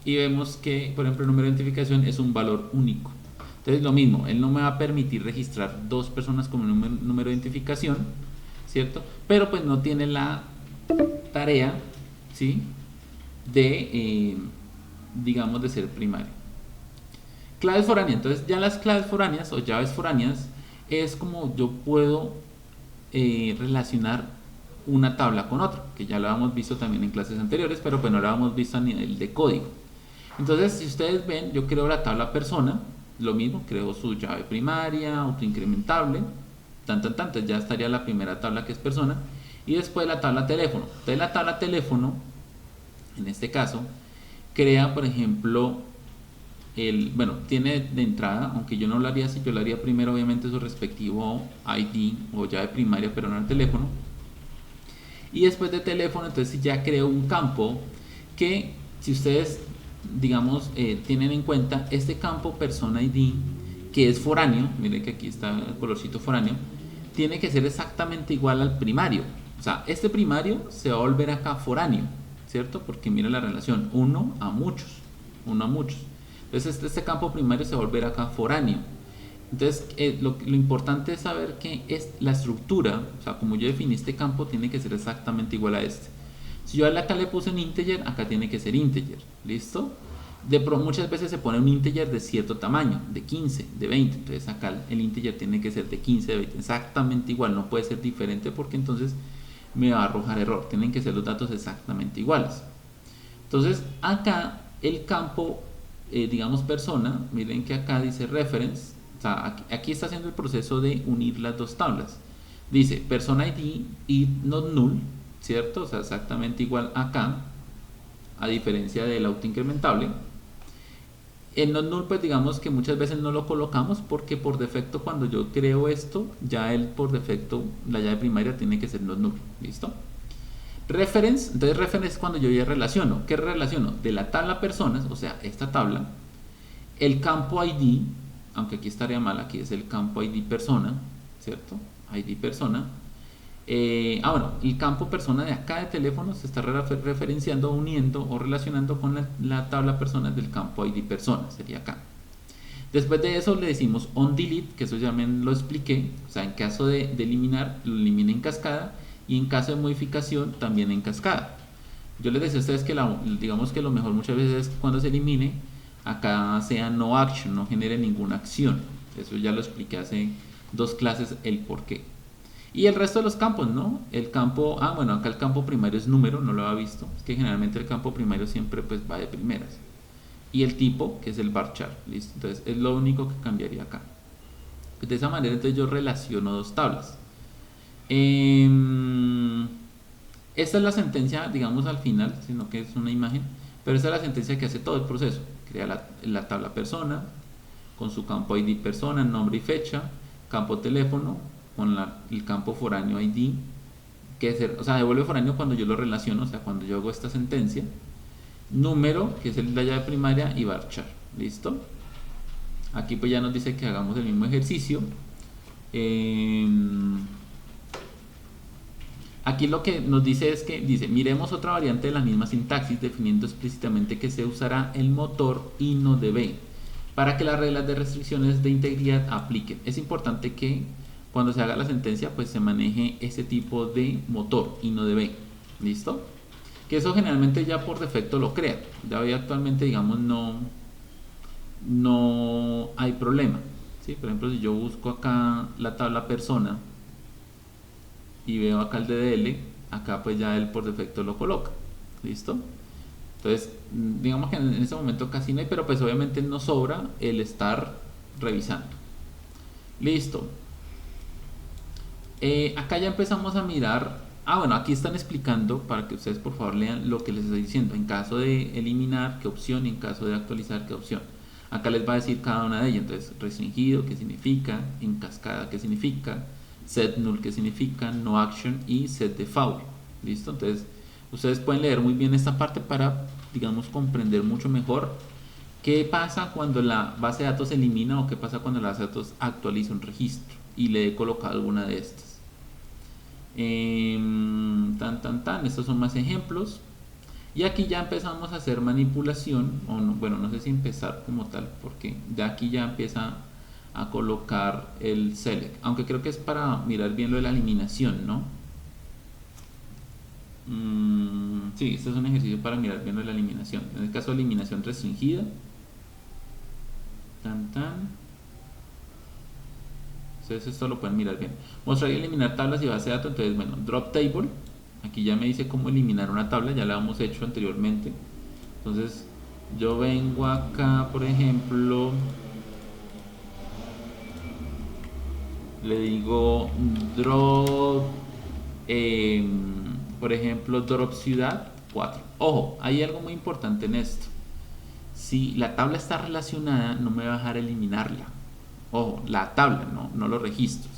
y vemos que, por ejemplo, el número de identificación es un valor único. Entonces lo mismo, él no me va a permitir registrar dos personas como número de identificación, ¿cierto? Pero pues no tiene la tarea, ¿sí? De, digamos, de ser primario. Claves foráneas. Entonces ya las claves foráneas o llaves foráneas es como yo puedo relacionar una tabla con otra, que ya lo habíamos visto también en clases anteriores, pero pues no lo habíamos visto a nivel de código. Entonces, si ustedes ven, yo creo la tabla persona, lo mismo, creo su llave primaria, autoincrementable, entonces ya estaría la primera tabla que es persona, y después la tabla teléfono. Entonces la tabla teléfono, en este caso, crea, por ejemplo, bueno, tiene de entrada, aunque yo no lo haría así, yo lo haría primero obviamente su respectivo ID o llave primaria, pero no el teléfono. Y después de teléfono, entonces ya creo un campo que, si ustedes digamos, tienen en cuenta este campo persona ID que es foráneo, miren que aquí está el colorcito foráneo, tiene que ser exactamente igual al primario. O sea, este primario se va a volver acá foráneo, ¿cierto? Porque mira la relación, uno a muchos. Entonces este campo primario se va a volver acá foráneo. Entonces lo importante es saber que es la estructura, o sea, como yo definí este campo, tiene que ser exactamente igual a este. Si yo acá le puse un integer, acá tiene que ser integer, ¿listo? Muchas veces se pone un integer de cierto tamaño, de 15, de 20, entonces acá el integer tiene que ser de 15, de 20, exactamente igual, no puede ser diferente porque entonces me va a arrojar error, tienen que ser los datos exactamente iguales. Entonces acá el campo, digamos persona, miren que acá dice reference, o sea, aquí está haciendo el proceso de unir las dos tablas. Dice persona ID y not null, ¿cierto? O sea, exactamente igual acá, a diferencia del auto incrementable. El not null, pues digamos que muchas veces no lo colocamos porque por defecto cuando yo creo esto, ya él por defecto, la llave primaria tiene que ser not null, ¿listo? Reference, entonces reference es cuando yo ya relaciono. ¿Qué relaciono? De la tabla personas, o sea, esta tabla, el campo ID, aunque aquí estaría mal, aquí es el campo ID persona, ¿cierto? ID persona. Bueno, el campo persona de acá de teléfono se está referenciando, uniendo o relacionando con la tabla personas del campo ID persona, sería acá. Después de eso le decimos on delete, que eso ya me lo expliqué, o sea, en caso de eliminar, lo elimina en cascada, y en caso de modificación también en cascada. Yo les decía a ustedes que digamos que lo mejor muchas veces es cuando se elimine, acá sea no action, no genere ninguna acción. Eso ya lo expliqué hace 2 clases el por qué. Y el resto de los campos, ¿no? El campo, bueno, acá el campo primario es número, no lo había visto. Es que generalmente el campo primario siempre pues va de primeras. Y el tipo, que es el varchar, ¿listo? Entonces es lo único que cambiaría acá. De esa manera entonces yo relaciono dos tablas. Esta es la sentencia, digamos al final, sino que es una imagen, pero esta es la sentencia que hace todo el proceso. Crea la tabla persona, con su campo ID persona, nombre y fecha, campo teléfono, con el campo foráneo ID, o sea, devuelve foráneo cuando yo lo relaciono, o sea, cuando yo hago esta sentencia, número, que es la llave primaria, y varchar. ¿Listo? Aquí pues ya nos dice que hagamos el mismo ejercicio. Aquí lo que nos dice es que, miremos otra variante de la misma sintaxis, definiendo explícitamente que se usará el motor y no db, para que las reglas de restricciones de integridad apliquen. Es importante que cuando se haga la sentencia, pues se maneje ese tipo de motor y no db. ¿Listo? Que eso generalmente ya por defecto lo crea. Ya hoy actualmente, digamos, no hay problema. ¿Sí? Por ejemplo, si yo busco acá la tabla persona y veo acá el DDL, acá pues ya él por defecto lo coloca. ¿Listo? Entonces, digamos que en ese momento casi no hay, pero pues obviamente no sobra el estar revisando. Listo. Acá ya empezamos a mirar. Bueno, aquí están explicando para que ustedes por favor lean lo que les estoy diciendo. En caso de eliminar, qué opción, y en caso de actualizar, qué opción. Acá les va a decir cada una de ellas. Entonces, restringido, qué significa, en cascada, qué significa, set null, qué significa, no action y set default. ¿Listo? Entonces, ustedes pueden leer muy bien esta parte para, digamos, comprender mucho mejor qué pasa cuando la base de datos se elimina o qué pasa cuando la base de datos actualiza un registro y le he colocado alguna de estas. Estos son más ejemplos. Y aquí ya empezamos a hacer manipulación, o no, bueno, no sé si empezar como tal, porque de aquí ya empieza a colocar el select, aunque creo que es para mirar bien lo de la eliminación, ¿no? Sí, este es un ejercicio para mirar bien lo de la eliminación. En el caso de eliminación restringida, entonces esto lo pueden mirar bien. Mostrar y eliminar tablas y base de datos. Entonces, bueno, drop table. Aquí ya me dice cómo eliminar una tabla, ya la hemos hecho anteriormente. Entonces, yo vengo acá, por ejemplo, le digo drop, por ejemplo, drop ciudad 4. Ojo, hay algo muy importante en esto. Si la tabla está relacionada, no me va a dejar eliminarla. Ojo, la tabla, no los registros.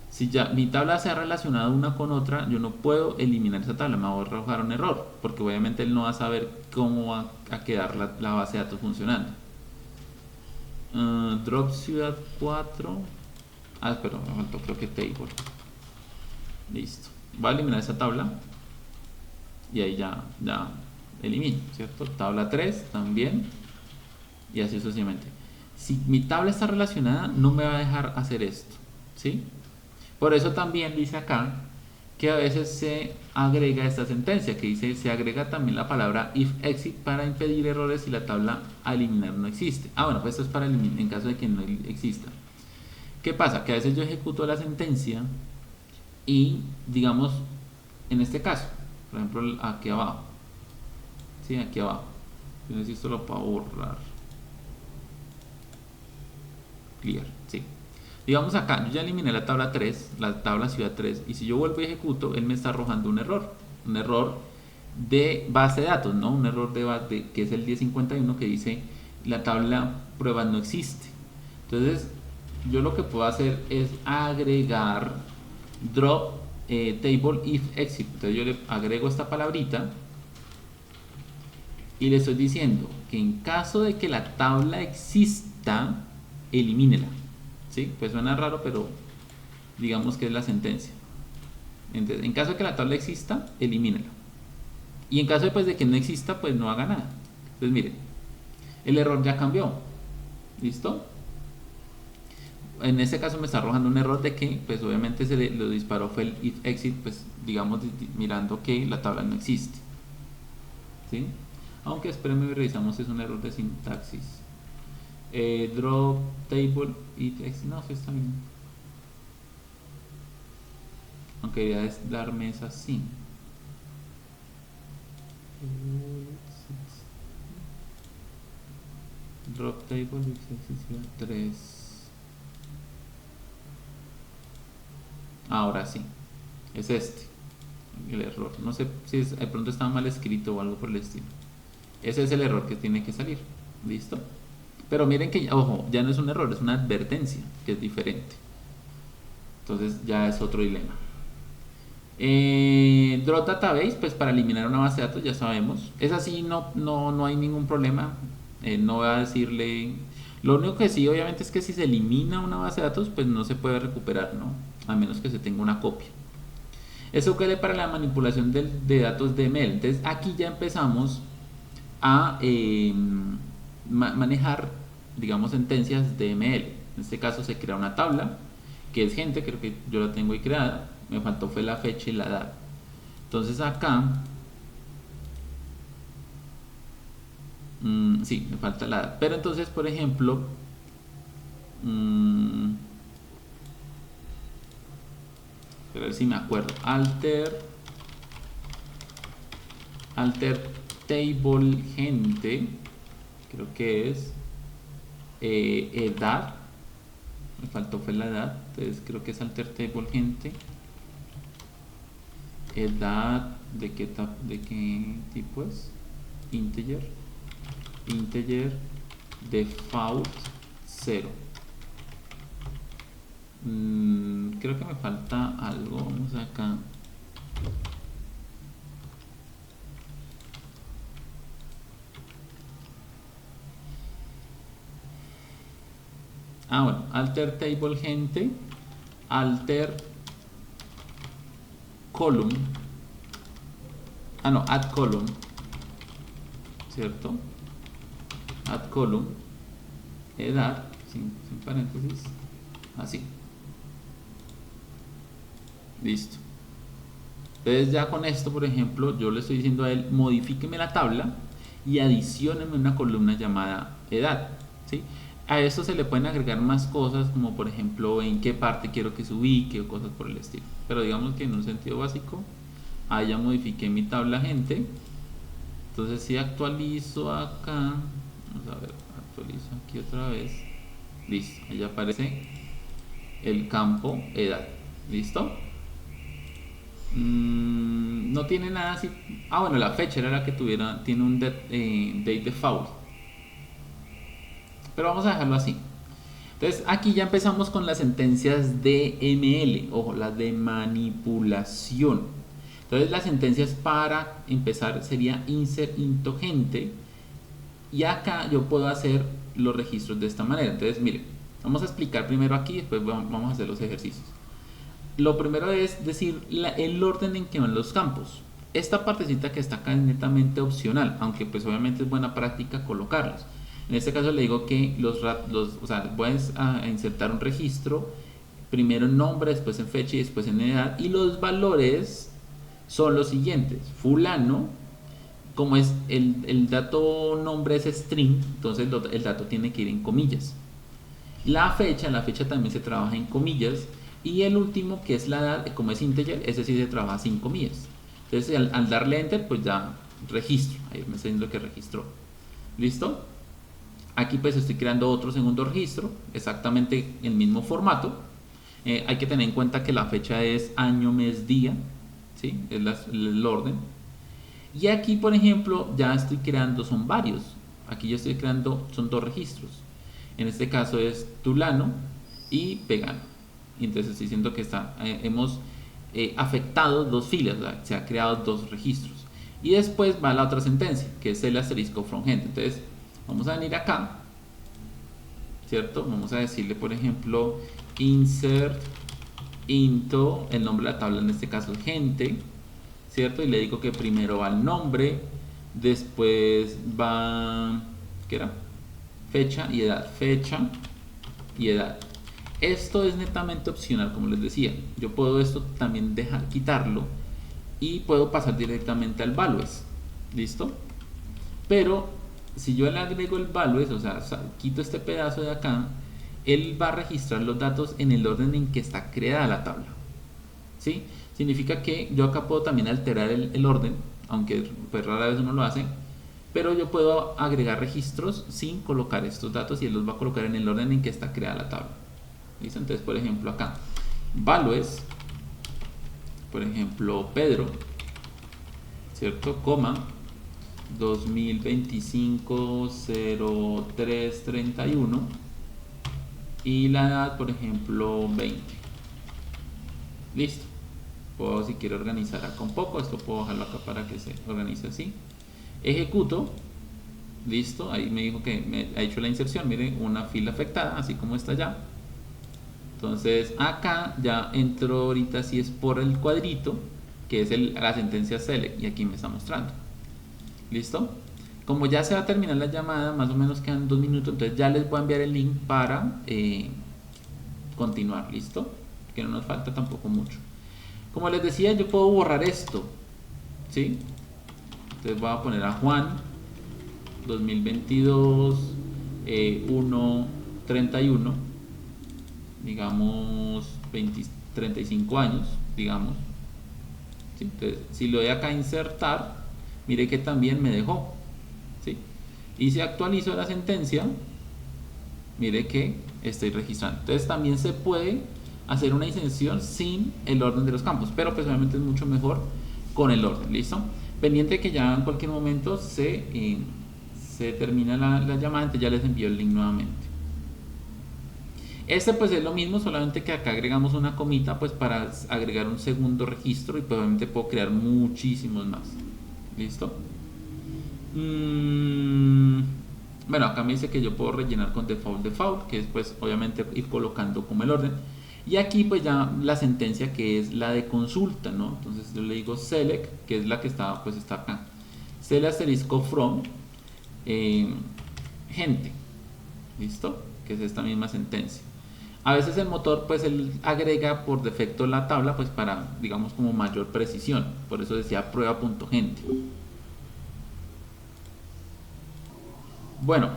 Si ya mi tabla se ha relacionado una con otra, yo no puedo eliminar esa tabla, me va a arrojar un error, porque obviamente él no va a saber cómo va a quedar la base de datos funcionando. Drop ciudad 4. Espera, me faltó, creo que table. Listo. Voy a eliminar esa tabla y ahí ya elimino, ¿cierto? Tabla 3 también y así sucesivamente. Si mi tabla está relacionada, no me va a dejar hacer esto, ¿sí? Por eso también dice acá que a veces se agrega esta sentencia que dice: se agrega también la palabra if exit para impedir errores si la tabla a eliminar no existe. Bueno, pues esto es para eliminar en caso de que no exista. ¿Qué pasa? Que a veces yo ejecuto la sentencia y, digamos, en este caso, por ejemplo, aquí abajo, Sí, aquí abajo. Yo no sé si esto lo puedo borrar. Clear, sí. Digamos acá, yo ya eliminé la tabla 3, la tabla ciudad 3, y si yo vuelvo y ejecuto, él me está arrojando un error de base de datos, ¿no? Un error de base, que es el 1051 que dice la tabla pruebas no existe. Entonces, yo lo que puedo hacer es agregar drop table if exit. Entonces yo le agrego esta palabrita y le estoy diciendo que en caso de que la tabla exista, elimínela. ¿Sí? Pues suena raro, pero digamos que es la sentencia. Entonces, en caso de que la tabla exista, elimínela. Y en caso de, pues, de que no exista, pues no haga nada. Entonces, miren, el error ya cambió. ¿Listo? En este caso me está arrojando un error de que, pues obviamente lo disparó fue el if exit, pues digamos mirando que la tabla no existe. ¿Sí? Aunque espérenme, revisamos si es un error de sintaxis. Drop table if exit, no, sí está bien. Aunque ya es darme esa así. Drop table if exit 3. Ahora sí, es este el error. No sé si de pronto está mal escrito o algo por el estilo. Ese es el error que tiene que salir. ¿Listo? Pero miren que, ojo, ya no es un error, es una advertencia, que es diferente. Entonces ya es otro dilema. Drop database, pues para eliminar una base de datos ya sabemos. Es así, no hay ningún problema. No voy a decirle. Lo único que sí, obviamente, es que si se elimina una base de datos, pues no se puede recuperar, ¿no? A menos que se tenga una copia. Eso quede para la manipulación de datos de ML. Entonces aquí ya empezamos a manejar, digamos, sentencias de ML. En este caso se crea una tabla que es gente, creo que yo la tengo ahí creada. Me faltó fue la fecha y la edad. Entonces acá sí, me falta la edad. Pero entonces, por ejemplo, a ver si me acuerdo. Alter table gente, creo que es edad. Me faltó fue la edad. Entonces creo que es alter table gente. Edad, ¿de qué tipo es? Integer default 0. Creo que me falta algo. Vamos acá. Bueno, alter table gente, alter column. No, add column, ¿cierto? Add column, edad, sin paréntesis, así. Listo. Entonces ya con esto, por ejemplo, yo le estoy diciendo a él, modifíqueme la tabla y adicióneme una columna llamada edad, ¿sí? A esto se le pueden agregar más cosas, como por ejemplo en qué parte quiero que se ubique o cosas por el estilo. Pero digamos que en un sentido básico, ahí ya modifiqué mi tabla gente. Entonces si actualizo acá, vamos a ver, actualizo aquí otra vez. Listo, ahí aparece el campo edad. ¿Listo? No tiene nada así. Bueno, la fecha era la que tuviera. Tiene un date default. Pero vamos a dejarlo así. Entonces aquí ya empezamos con las sentencias de ML. Ojo, las de manipulación. Entonces las sentencias para empezar sería insert into gente. Y acá yo puedo hacer los registros de esta manera. Entonces miren, vamos a explicar primero aquí y después vamos a hacer los ejercicios. Lo primero es decir el orden en que van los campos. Esta partecita que está acá es netamente opcional, aunque pues obviamente es buena práctica colocarlos. En este caso le digo que puedes insertar un registro, primero en nombre, después en fecha y después en edad, y los valores son los siguientes. Fulano, como es el dato nombre es string, entonces el dato tiene que ir en comillas. La fecha también se trabaja en comillas. Y el último, que es la edad, como es integer, ese sí se trabaja sin comillas. Entonces al darle enter, pues ya registro. Ahí me está diciendo que registró. ¿Listo? Aquí pues estoy creando otro segundo registro, exactamente el mismo formato. Hay que tener en cuenta que la fecha es año, mes, día, ¿sí? Es el orden. Y aquí, por ejemplo, ya estoy creando, son varios. Aquí yo estoy creando, son dos registros. En este caso es tulano y pegano. Y entonces estoy diciendo que hemos afectado dos filas, o sea, se ha creado dos registros. Y después va la otra sentencia, que es el asterisco from gente. Entonces, vamos a venir acá, ¿cierto? Vamos a decirle, por ejemplo, insert into el nombre de la tabla, en este caso gente, ¿cierto? Y le digo que primero va el nombre, después va, ¿qué era? Fecha y edad, fecha y edad. Esto es netamente opcional, como les decía. Yo puedo esto también quitarlo y puedo pasar directamente al values, ¿listo? Pero si yo le agrego el values, o sea, quito este pedazo de acá, él va a registrar los datos en el orden en que está creada la tabla, ¿sí? Significa que yo acá puedo también alterar el orden, aunque pues rara vez uno lo hace, pero yo puedo agregar registros sin colocar estos datos y él los va a colocar en el orden en que está creada la tabla. ¿Listo? Entonces, por ejemplo, acá, values, por ejemplo, Pedro, ¿cierto? Coma, 2025-03-31 y la edad, por ejemplo, 20. Listo. Puedo, si quiero organizar acá un poco, esto puedo bajarlo acá para que se organice así. Ejecuto. Listo. Ahí me dijo que me ha hecho la inserción. Miren, una fila afectada, así como está ya. Entonces acá ya entro ahorita si es por el cuadrito, que es la sentencia select, y aquí me está mostrando. ¿Listo? Como ya se va a terminar la llamada, más o menos quedan 2 minutos, entonces ya les voy a enviar el link para continuar. ¿Listo? Que no nos falta tampoco mucho. Como les decía, yo puedo borrar esto, ¿sí? Entonces voy a poner a Juan 2022 1/31, digamos 35 años, digamos. ¿Sí? Entonces, si lo doy acá a insertar, mire que también me dejó, ¿sí? Y si actualizo la sentencia, mire que estoy registrando. Entonces también se puede hacer una inserción sin el orden de los campos, pero pues obviamente es mucho mejor con el orden. ¿Listo? Pendiente que ya en cualquier momento se termina la llamada, entonces ya les envío el link nuevamente. Este pues es lo mismo, solamente que acá agregamos una comita pues para agregar un segundo registro y pues obviamente puedo crear muchísimos más. ¿Listo? Bueno, acá me dice que yo puedo rellenar con default, que es pues obviamente ir colocando como el orden. Y aquí pues ya la sentencia que es la de consulta, ¿no? Entonces yo le digo select, que es la que está, pues está acá. Select asterisco from gente. ¿Listo? Que es esta misma sentencia. A veces el motor pues él agrega por defecto la tabla pues para, digamos, como mayor precisión. Por eso decía prueba.gente. Bueno,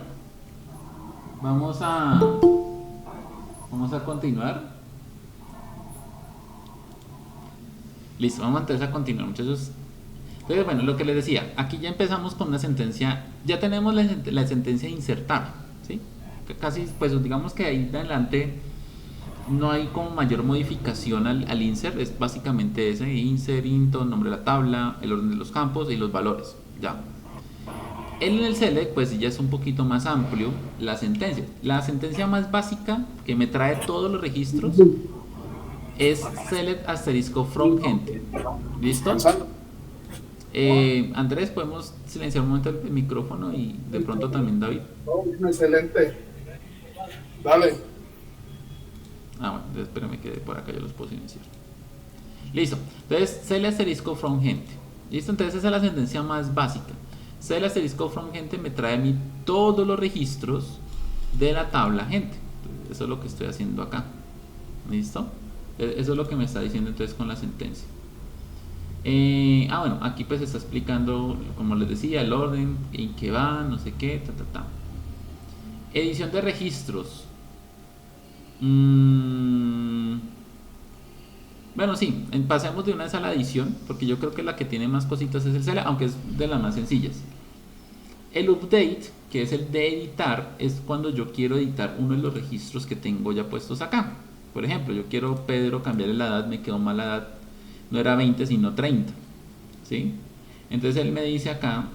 vamos a continuar. Listo, vamos entonces a continuar, muchachos. Entonces, bueno, lo que les decía, aquí ya empezamos con una sentencia, ya tenemos la sentencia de insertar, ¿sí? Casi, pues digamos que ahí en adelante no hay como mayor modificación al insert, es básicamente ese, insert, into, nombre de la tabla, el orden de los campos y los valores, ya. En el select, pues ya es un poquito más amplio la sentencia. La sentencia más básica que me trae todos los registros es select asterisco from gente. ¿Listo? Andrés, podemos silenciar un momento el micrófono y de pronto también David. Excelente. Dale. Bueno, espérame que por acá yo los puedo silenciar. Listo. Entonces, select asterisco from gente. Listo, entonces esa es la sentencia más básica. Select asterisco from gente me trae a mí todos los registros de la tabla gente. Entonces, eso es lo que estoy haciendo acá. ¿Listo? Eso es lo que me está diciendo entonces con la sentencia. Bueno, aquí pues está explicando, como les decía, el orden en que va, no sé qué, Edición de registros. Bueno, sí, pasemos de una vez a la edición, porque yo creo que la que tiene más cositas es el CELA, aunque es de las más sencillas. El update, que es el de editar, es cuando yo quiero editar uno de los registros que tengo ya puestos acá. Por ejemplo, yo quiero Pedro cambiarle la edad, me quedó mal la edad, no era 20 sino 30, ¿sí? Entonces él me dice acá,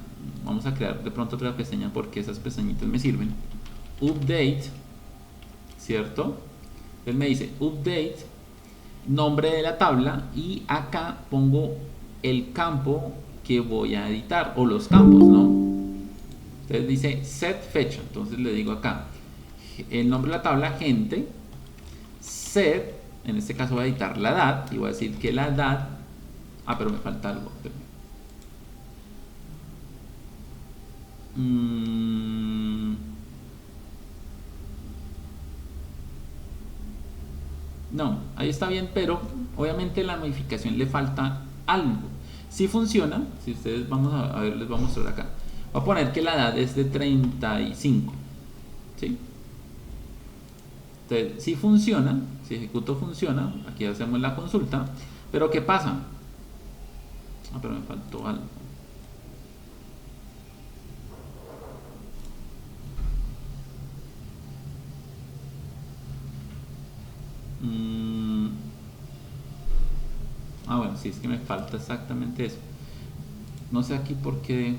vamos a crear de pronto otra pestaña porque esas pestañitas me sirven. Update, ¿cierto? Él me dice update, nombre de la tabla, y acá pongo el campo que voy a editar o los campos, ¿no? Entonces dice set fecha, entonces le digo acá el nombre de la tabla gente, set, en este caso voy a editar la edad y voy a decir que la edad, pero me falta algo. No, ahí está bien, pero obviamente la modificación le falta algo. Si funciona, si ustedes vamos a ver, les voy a mostrar acá. Voy a poner que la edad es de 35, ¿sí? Entonces, si funciona, si ejecuto funciona, aquí hacemos la consulta, pero ¿qué pasa? Pero me faltó algo. Bueno, sí, es que me falta exactamente eso. No sé aquí por qué dejo.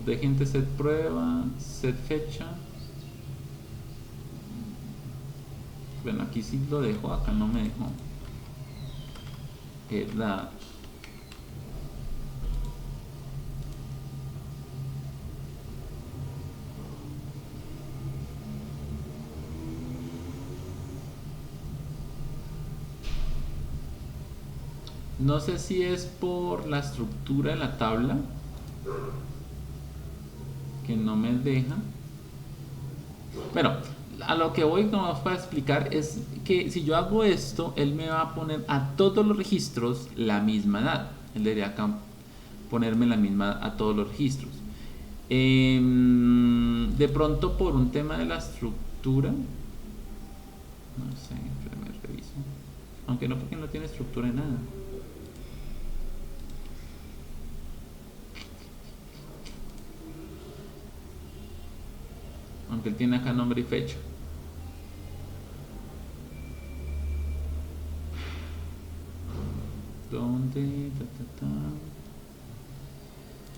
De gente set prueba, set fecha. Bueno, aquí sí lo dejo, acá no me dejo. Es la. No sé si es por la estructura de la tabla que no me deja. Bueno, a lo que voy nomás para explicar es que si yo hago esto, él me va a poner a todos los registros la misma edad. Él debería acá ponerme la misma a todos los registros. De pronto por un tema de la estructura, no sé, me reviso. Aunque no, porque no tiene estructura en nada. Aunque él tiene acá nombre y fecha. ¿Dónde?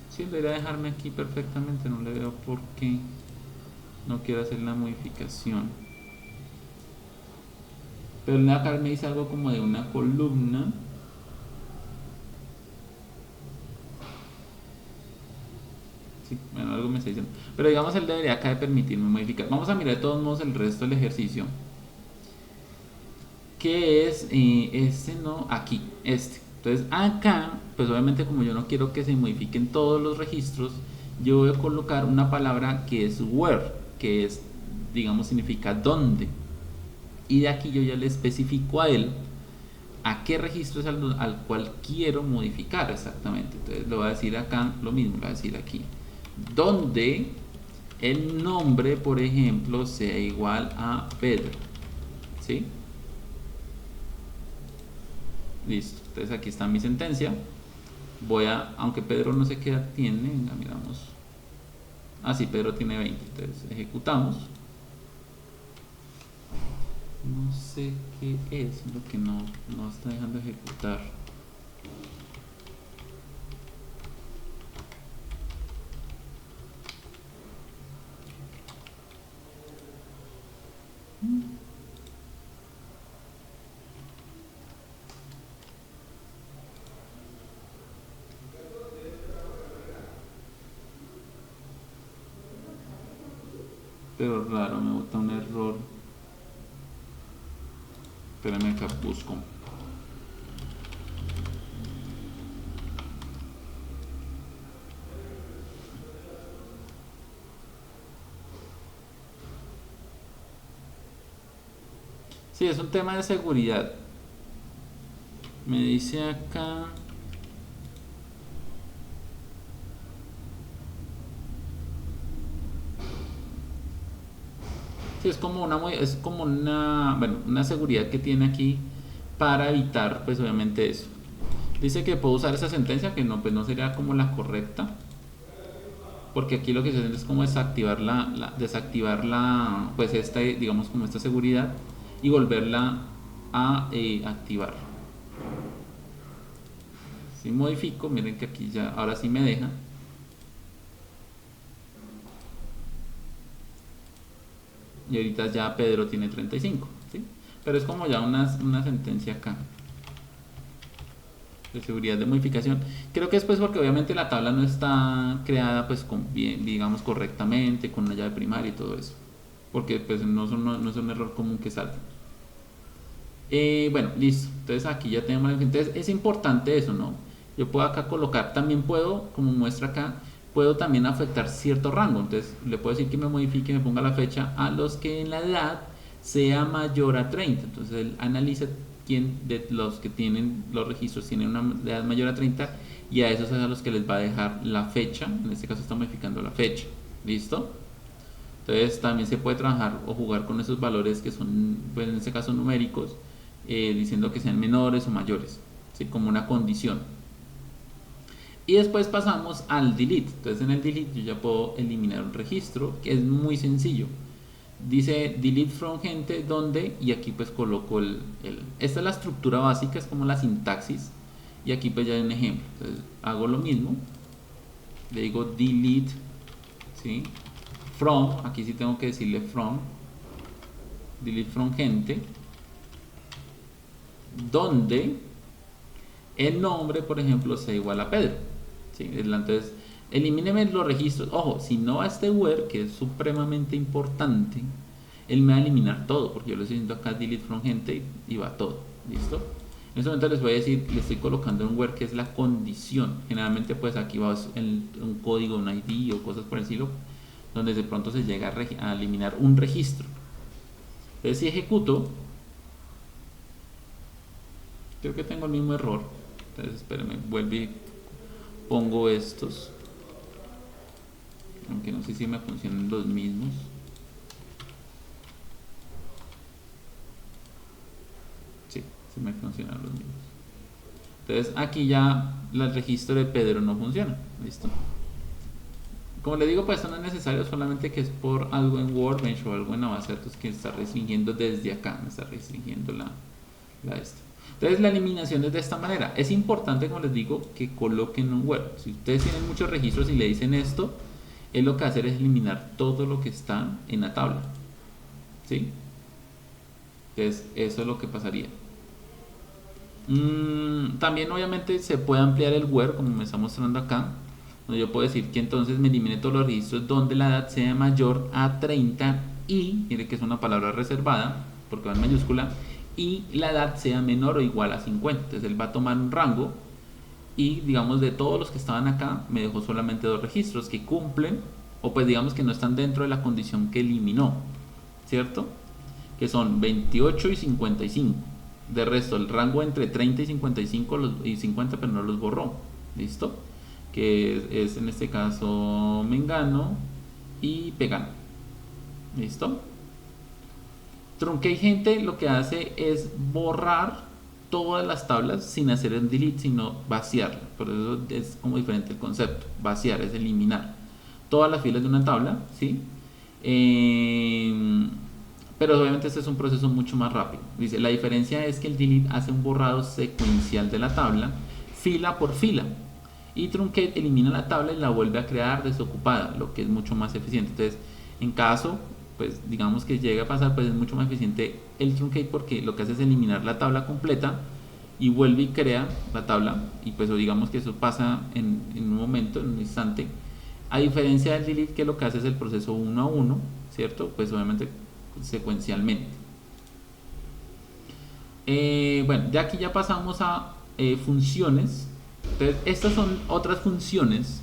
Sí, debería dejarme aquí perfectamente, no le veo por qué no quiero hacer la modificación. Pero acá me dice algo como de una columna. Sí, bueno, algo me está diciendo. Pero digamos, él debería acá de permitirme modificar. Vamos a mirar de todos modos el resto del ejercicio. Que es este, no, aquí, este. Entonces acá, pues obviamente como yo no quiero que se modifiquen todos los registros, yo voy a colocar una palabra que es where, que es, digamos, significa dónde. Y de aquí yo ya le especifico a él a qué registro es al cual quiero modificar exactamente. Entonces le voy a decir acá lo mismo, le voy a decir aquí donde el nombre, por ejemplo, sea igual a Pedro, ¿sí? Listo, entonces aquí está mi sentencia. Voy a, aunque Pedro no sé qué edad tiene, venga, miramos. Sí, Pedro tiene 20, entonces ejecutamos. No sé qué es lo que no está dejando ejecutar. Pero raro, me bota un error. Espérame, acá busco. Sí, es un tema de seguridad. Me dice acá. Sí, bueno, una seguridad que tiene aquí para evitar, pues obviamente eso. Dice que puedo usar esa sentencia, que no, pues no sería como la correcta, porque aquí lo que se hace es como desactivar pues digamos como esta seguridad y volverla a activar. Si modifico, miren que aquí ya, ahora sí me deja. Y ahorita ya Pedro tiene 35, ¿sí? Pero es como ya una sentencia acá de seguridad de modificación. Creo que es pues porque obviamente la tabla no está creada pues bien, digamos correctamente, con una llave primaria y todo eso. Porque pues no es un error común que salga. Bueno, listo. Entonces aquí ya tenemos. Entonces es importante eso, ¿no? Yo puedo acá colocar, también puedo, como muestra acá, puedo también afectar cierto rango. Entonces le puedo decir que me modifique, me ponga la fecha a los que en la edad sea mayor a 30. Entonces él analiza quién de los que tienen los registros tienen una edad mayor a 30 y a esos es a los que les va a dejar la fecha. En este caso está modificando la fecha. ¿Listo? Entonces también se puede trabajar o jugar con esos valores que son, pues en este caso numéricos, diciendo que sean menores o mayores, ¿sí? Como una condición. Y después pasamos al delete. Entonces en el delete yo ya puedo eliminar un registro, que es muy sencillo. Dice delete from gente donde, y aquí pues coloco esta es la estructura básica, es como la sintaxis, y aquí pues ya hay un ejemplo. Entonces hago lo mismo, le digo delete, ¿sí? From, aquí sí tengo que decirle from, delete from gente, donde el nombre, por ejemplo, sea igual a Pedro, ¿sí? Entonces, elimíneme los registros. Ojo, si no a este where, que es supremamente importante, él me va a eliminar todo, porque yo le estoy diciendo acá delete from gente y va todo. ¿Listo? En este momento les voy a decir, le estoy colocando un where que es la condición. Generalmente, pues aquí va un código, un ID o cosas por el estilo, donde de pronto se llega a eliminar un registro. Entonces, si ejecuto, creo que tengo el mismo error. Entonces, espérenme, vuelvo y pongo estos. Aunque no sé si me funcionan los mismos. Sí, sí me funcionan los mismos. Entonces, aquí ya el registro de Pedro no funciona. ¿Listo? Como le digo, pues esto no es necesario, solamente que es por algo en Workbench o algo en la base de datos que está restringiendo desde acá, me está restringiendo la esta. Entonces la eliminación es de esta manera. Es importante, como les digo, que coloquen un where. Si ustedes tienen muchos registros y le dicen esto, él lo que hace es eliminar todo lo que está en la tabla. ¿Sí? Entonces eso es lo que pasaría. También obviamente se puede ampliar el where, como me está mostrando acá. Donde yo puedo decir que entonces me elimine todos los registros donde la edad sea mayor a 30 y, mire que es una palabra reservada, porque va en mayúscula, y la edad sea menor o igual a 50. Entonces él va a tomar un rango y digamos de todos los que estaban acá me dejó solamente dos registros que cumplen o pues digamos que no están dentro de la condición que eliminó, ¿cierto? Que son 28 y 55. De resto el rango entre 30 y 55 y 50 pero no los borró. ¿Listo? Que es en este caso Mengano y Pegano. ¿Listo? Truncate gente lo que hace es borrar todas las tablas sin hacer el delete, sino vaciarla. Por eso es como diferente el concepto. Vaciar es eliminar todas las filas de una tabla, ¿sí? Pero obviamente este es un proceso mucho más rápido. Dice, la diferencia es que el delete hace un borrado secuencial de la tabla, fila por fila. Y truncate elimina la tabla y la vuelve a crear desocupada, lo que es mucho más eficiente. Entonces, en caso pues digamos que llega a pasar, pues es mucho más eficiente el truncate porque lo que hace es eliminar la tabla completa y vuelve y crea la tabla y pues digamos que eso pasa en un momento, en un instante, a diferencia del delete que lo que hace es el proceso uno a uno, ¿cierto? Pues obviamente secuencialmente. Bueno, ya aquí ya pasamos a funciones. Entonces estas son otras funciones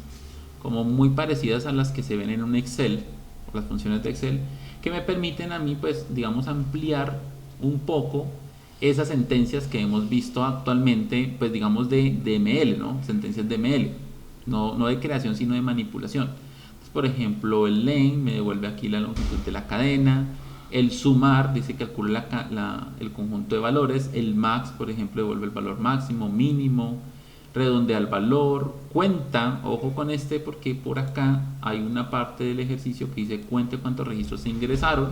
como muy parecidas a las que se ven en un Excel, las funciones de Excel, que me permiten a mí pues digamos ampliar un poco esas sentencias que hemos visto actualmente, pues digamos de ML, ¿no? Sentencias de ML, no de creación sino de manipulación. Entonces, por ejemplo, el len me devuelve aquí la longitud de la cadena, El sumar dice que calcula el conjunto de valores. El max, por ejemplo, devuelve el valor máximo, mínimo, redondea el valor, cuenta, ojo con este porque por acá hay una parte del ejercicio que dice cuente cuántos registros se ingresaron,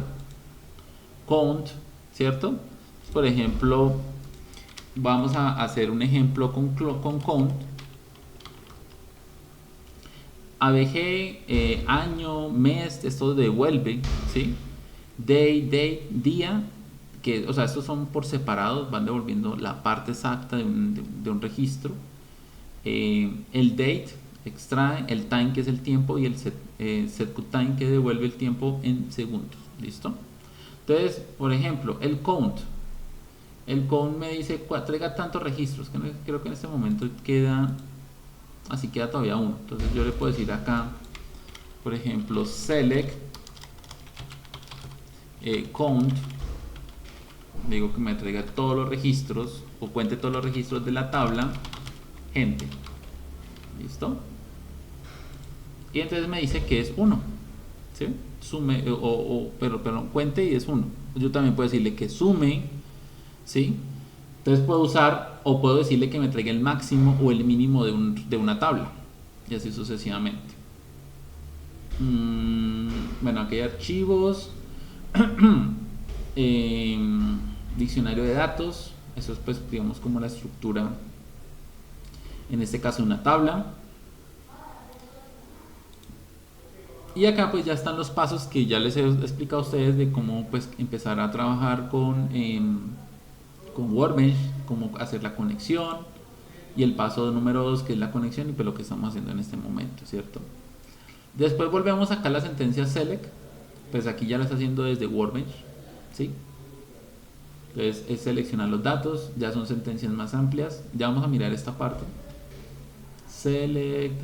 count, ¿cierto? Por ejemplo, vamos a hacer un ejemplo con count. ABG, año, mes, esto devuelve, ¿sí? Day, date, día, que, o sea, estos son por separados, van devolviendo la parte exacta de un registro. El date extrae, el time que es el tiempo y el set time que devuelve el tiempo en segundos. ¿Listo? Entonces, por ejemplo, el count me dice traiga tantos registros, que creo que en este momento queda, así queda todavía uno. Entonces yo le puedo decir acá, por ejemplo, select count, digo que me traiga todos los registros o cuente todos los registros de la tabla gente. ¿Listo? Y entonces me dice que es 1, ¿sí? Sume, pero cuente y es 1. Yo también puedo decirle que sume, ¿sí? Entonces puedo usar o puedo decirle que me traiga el máximo o el mínimo de una tabla y así sucesivamente. Bueno, aquí hay archivos, diccionario de datos, eso es pues digamos como la estructura, en este caso una tabla. Y acá pues ya están los pasos que ya les he explicado a ustedes de cómo pues empezar a trabajar con Workbench, cómo hacer la conexión, y el paso número 2 que es la conexión y pues lo que estamos haciendo en este momento, ¿cierto? Después volvemos acá a la sentencia select, pues aquí ya la está haciendo desde Workbench, ¿sí? Entonces es seleccionar los datos, ya son sentencias más amplias. Ya vamos a mirar esta parte. Select,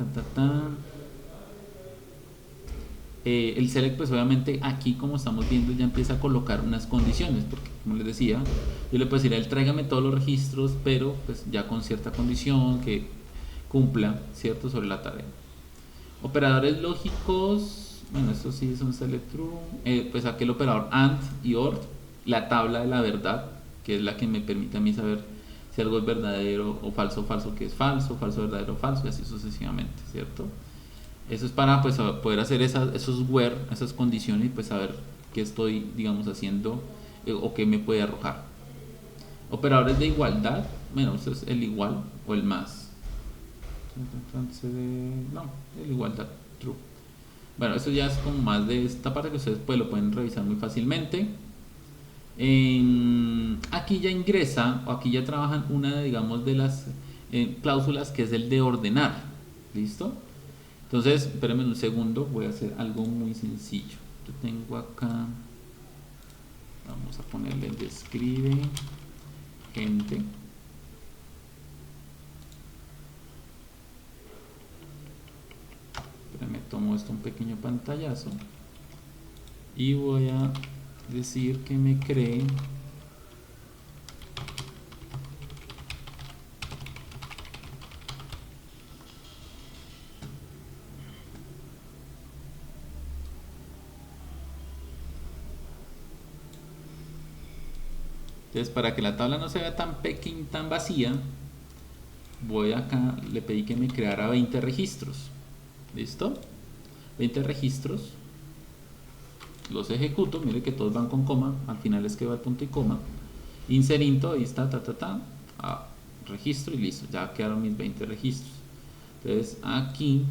el select pues obviamente aquí como estamos viendo ya empieza a colocar unas condiciones, porque como les decía, yo le puedo decir a él tráigame todos los registros, pero pues ya con cierta condición que cumpla, ¿cierto? Sobre la tarea. Operadores lógicos, bueno, esto sí es un select true, pues aquí el operador AND y OR, la tabla de la verdad, que es la que me permite a mí saber si algo es verdadero o falso, falso que es falso, falso, verdadero, falso, y así sucesivamente, ¿cierto? Eso es para pues poder hacer esos where, esas condiciones y pues saber qué estoy, digamos, haciendo o qué me puede arrojar. Operadores de igualdad, bueno, eso es el igual o el más. No, el igualdad, true. Bueno, eso ya es como más de esta parte que ustedes pues lo pueden revisar muy fácilmente. Aquí ya ingresa o aquí ya trabajan una, digamos, de las cláusulas que es el de ordenar. ¿Listo? Entonces, espérenme un segundo, voy a hacer algo muy sencillo. Yo tengo acá, vamos a ponerle el describe gente. Espérenme, tomo esto un pequeño pantallazo y voy a decir que me cree entonces para que la tabla no se vea tan pequeña, tan vacía, voy acá, le pedí que me creara 20 registros. ¿Listo? 20 registros, los ejecuto, mire que todos van con coma, al final es que va el punto y coma, inserinto, ahí está, registro y listo, ya quedaron mis 20 registros. Entonces aquí,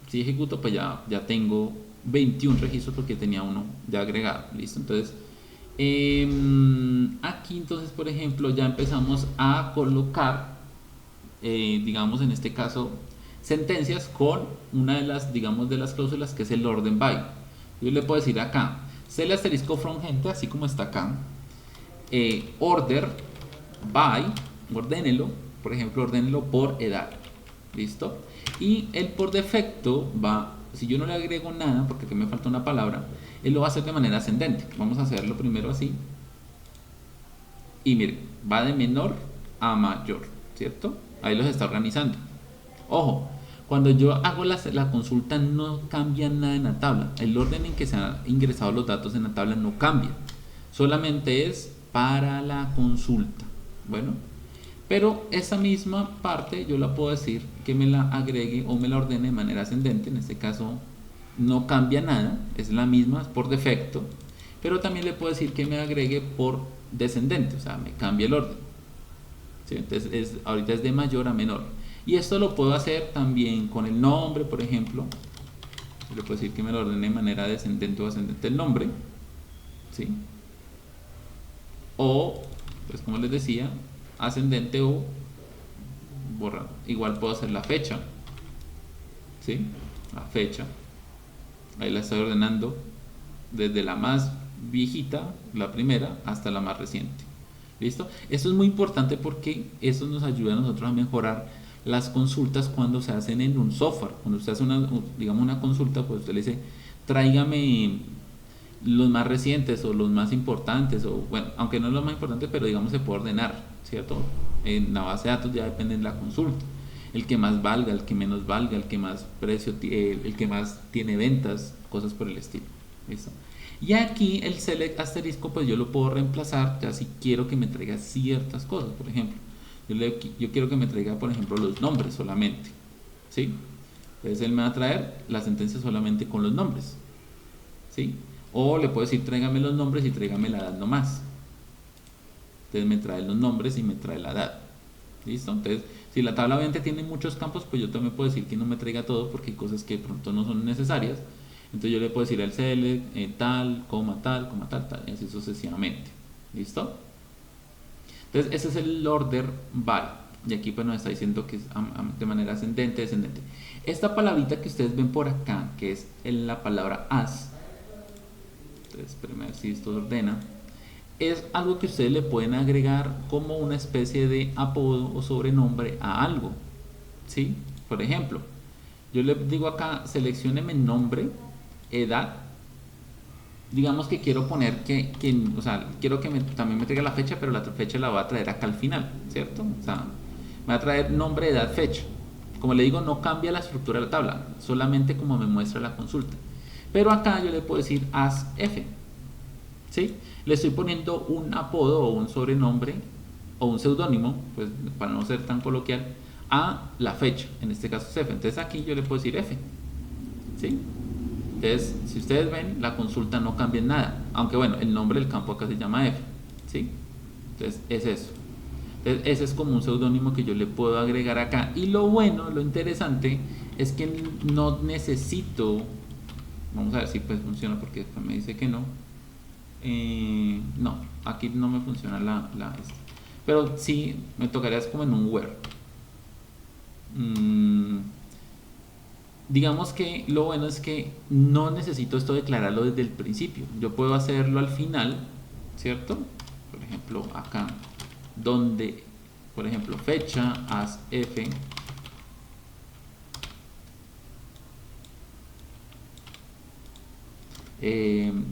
si ejecuto, pues ya tengo 21 registros porque tenía uno ya agregado, listo. Entonces aquí entonces por ejemplo ya empezamos a colocar digamos en este caso sentencias con una de las, digamos, de las cláusulas que es el orden by. Yo le puedo decir acá cel asterisco from gente, así como está acá, order by, ordénelo, por ejemplo ordénelo por edad, listo, y él por defecto va, si yo no le agrego nada porque aquí me falta una palabra, él lo va a hacer de manera ascendente. Vamos a hacerlo primero así y mire, va de menor a mayor, ¿cierto? Ahí los está organizando. Ojo, Cuando yo hago la consulta no cambia nada en la tabla. El orden en que se han ingresado los datos en la tabla no cambia. Solamente es para la consulta. Bueno, pero esa misma parte yo la puedo decir que me la agregue o me la ordene de manera ascendente. En este caso no cambia nada, es la misma por defecto. Pero también le puedo decir que me agregue por descendente, o sea, me cambia el orden. ¿Sí? Entonces ahorita es de mayor a menor. Y esto lo puedo hacer también con el nombre, por ejemplo. Le puedo decir que me lo ordene de manera descendente o ascendente el nombre. ¿Sí? O, pues como les decía, ascendente o borrar. Igual puedo hacer la fecha. ¿Sí? La fecha. Ahí la estoy ordenando desde la más viejita, la primera, hasta la más reciente. ¿Listo? Esto es muy importante porque eso nos ayuda a nosotros a mejorar las consultas cuando se hacen en un software. Cuando usted hace digamos una consulta, pues usted le dice, tráigame los más recientes o los más importantes, o bueno, aunque no es lo más importante, pero digamos se puede ordenar, ¿cierto? En la base de datos ya depende de la consulta. El que más valga, el que menos valga, el que más precio, el que más tiene ventas, cosas por el estilo. ¿Listo? Y aquí el select asterisco, pues yo lo puedo reemplazar ya si quiero que me traiga ciertas cosas. Por ejemplo, yo quiero que me traiga, por ejemplo, los nombres solamente. ¿Sí? Entonces él me va a traer la sentencia solamente con los nombres. ¿Sí? O le puedo decir, tráigame los nombres y tráigame la edad nomás. Entonces me trae los nombres y me trae la edad. ¿Listo? Entonces, si la tabla obviamente tiene muchos campos, pues yo también puedo decir que no me traiga todo porque hay cosas que de pronto no son necesarias. Entonces yo le puedo decir al select tal, tal, tal, y así sucesivamente. ¿Listo? Entonces ese es el order by. Y aquí pues nos está diciendo que es de manera ascendente, descendente. Esta palabrita que ustedes ven por acá, que es la palabra as, entonces espérenme a ver si esto ordena, es algo que ustedes le pueden agregar como una especie de apodo o sobrenombre a algo. ¿Sí? Por ejemplo, yo le digo acá, seleccióneme nombre, edad. Digamos que quiero poner o sea, quiero que también me traiga la fecha, pero la fecha la voy a traer acá al final, ¿cierto? O sea, me va a traer nombre, edad, fecha. Como le digo, no cambia la estructura de la tabla, solamente como me muestra la consulta. Pero acá yo le puedo decir as f, ¿sí? Le estoy poniendo un apodo o un sobrenombre o un seudónimo, pues para no ser tan coloquial, a la fecha, en este caso es f. Entonces aquí yo le puedo decir f, ¿sí? Entonces, si ustedes ven, la consulta no cambia en nada, aunque bueno, el nombre del campo acá se llama f, ¿sí? Entonces es eso. Entonces, ese es como un seudónimo que yo le puedo agregar acá. Y lo bueno, lo interesante es que no necesito, vamos a ver si pues funciona porque después me dice que no. No, aquí no me funciona esta. Pero sí, me tocaría es como en un where. Digamos que lo bueno es que no necesito esto declararlo desde el principio. Yo puedo hacerlo al final, ¿cierto? Por ejemplo, acá, donde, por ejemplo, fecha, as f,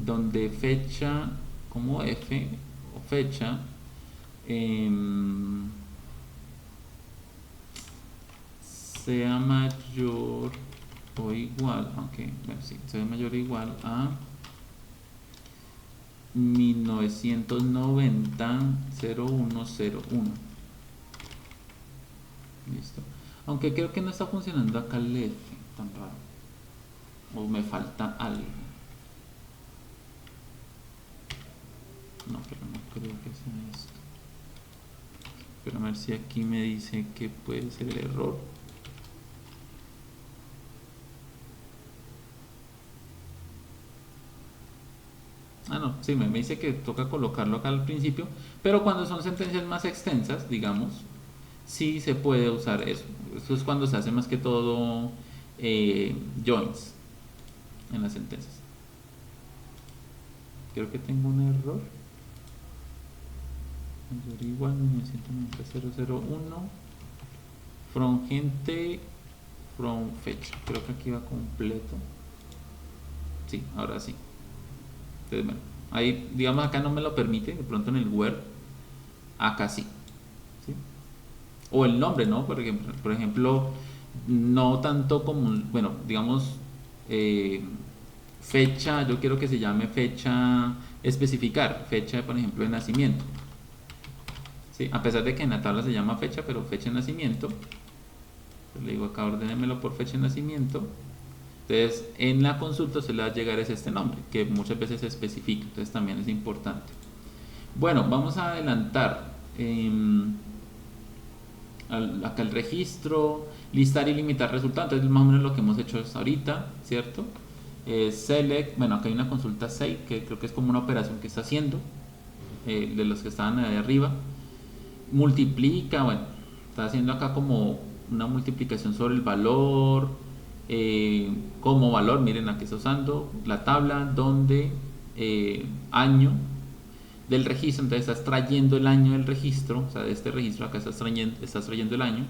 donde fecha como f o fecha, sea mayor o igual, aunque bueno, sí, sea mayor o igual a 1990-0101. Listo. Aunque creo que no está funcionando acá el F, tan raro. O me falta algo. No, pero no creo que sea esto. Pero a ver si aquí me dice que puede ser el error. Ah, no, sí, me dice que toca colocarlo acá al principio, pero cuando son sentencias más extensas, digamos, sí se puede usar eso. Eso es cuando se hace más que todo joins en las sentencias. Creo que tengo un error. Mayor igual 1990-001 from gente from fecha. Creo que aquí va completo. Sí, ahora sí. Entonces, bueno, ahí digamos acá no me lo permite, de pronto en el where acá sí, ¿sí? O el nombre, ¿no? Por ejemplo, no tanto como, bueno, digamos, eh, fecha, yo quiero que se llame fecha, especificar fecha, por ejemplo, de nacimiento. ¿Sí? A pesar de que en la tabla se llama fecha, pero fecha de nacimiento. Pues le digo acá, ordénemelo por fecha de nacimiento. Entonces, en la consulta se le va a llegar es este nombre, que muchas veces se especifica, entonces también es importante. Bueno, vamos a adelantar acá el registro, listar y limitar resultados, entonces más o menos lo que hemos hecho hasta ahorita, ¿cierto? Select, bueno, acá hay una consulta save, que creo que es como una operación que está haciendo, de los que estaban ahí arriba. Multiplica, bueno, está haciendo acá como una multiplicación sobre el valor, como valor, miren aquí está usando la tabla donde año del registro, entonces estás trayendo el año del registro, o sea, de este registro acá estás trayendo el año,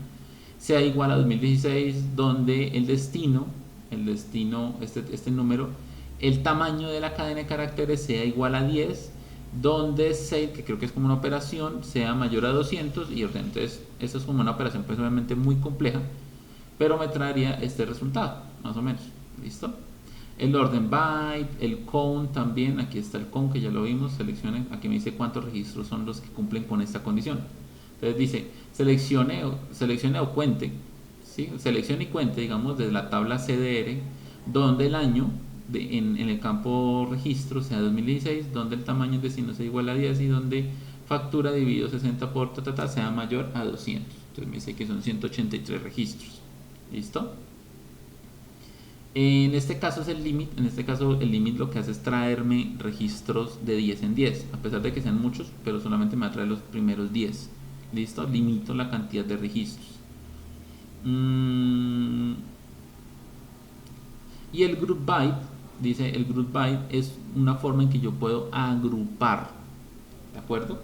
sea igual a 2016, donde el destino, este número, el tamaño de la cadena de caracteres sea igual a 10, donde 6, que creo que es como una operación, sea mayor a 200 y orden. Entonces, esto es como una operación pues obviamente muy compleja, pero me traería este resultado, más o menos. ¿Listo? El orden byte, el count también, aquí está el count que ya lo vimos, seleccione, aquí me dice cuántos registros son los que cumplen con esta condición. Entonces dice, seleccione o cuente, ¿sí? Seleccione y cuente, digamos, desde la tabla CDR, donde el año en el campo registro sea 2016, donde el tamaño del destino sea igual a 10 y donde factura dividido 60 por sea mayor a 200. Entonces me dice que son 183 registros. ¿Listo? En este caso es el limit, en este caso el limit lo que hace es traerme registros de 10 en 10, a pesar de que sean muchos, pero solamente me va a traer los primeros 10. ¿Listo? Limito la cantidad de registros. Y el group byte, dice el group byte es una forma en que yo puedo agrupar, ¿de acuerdo?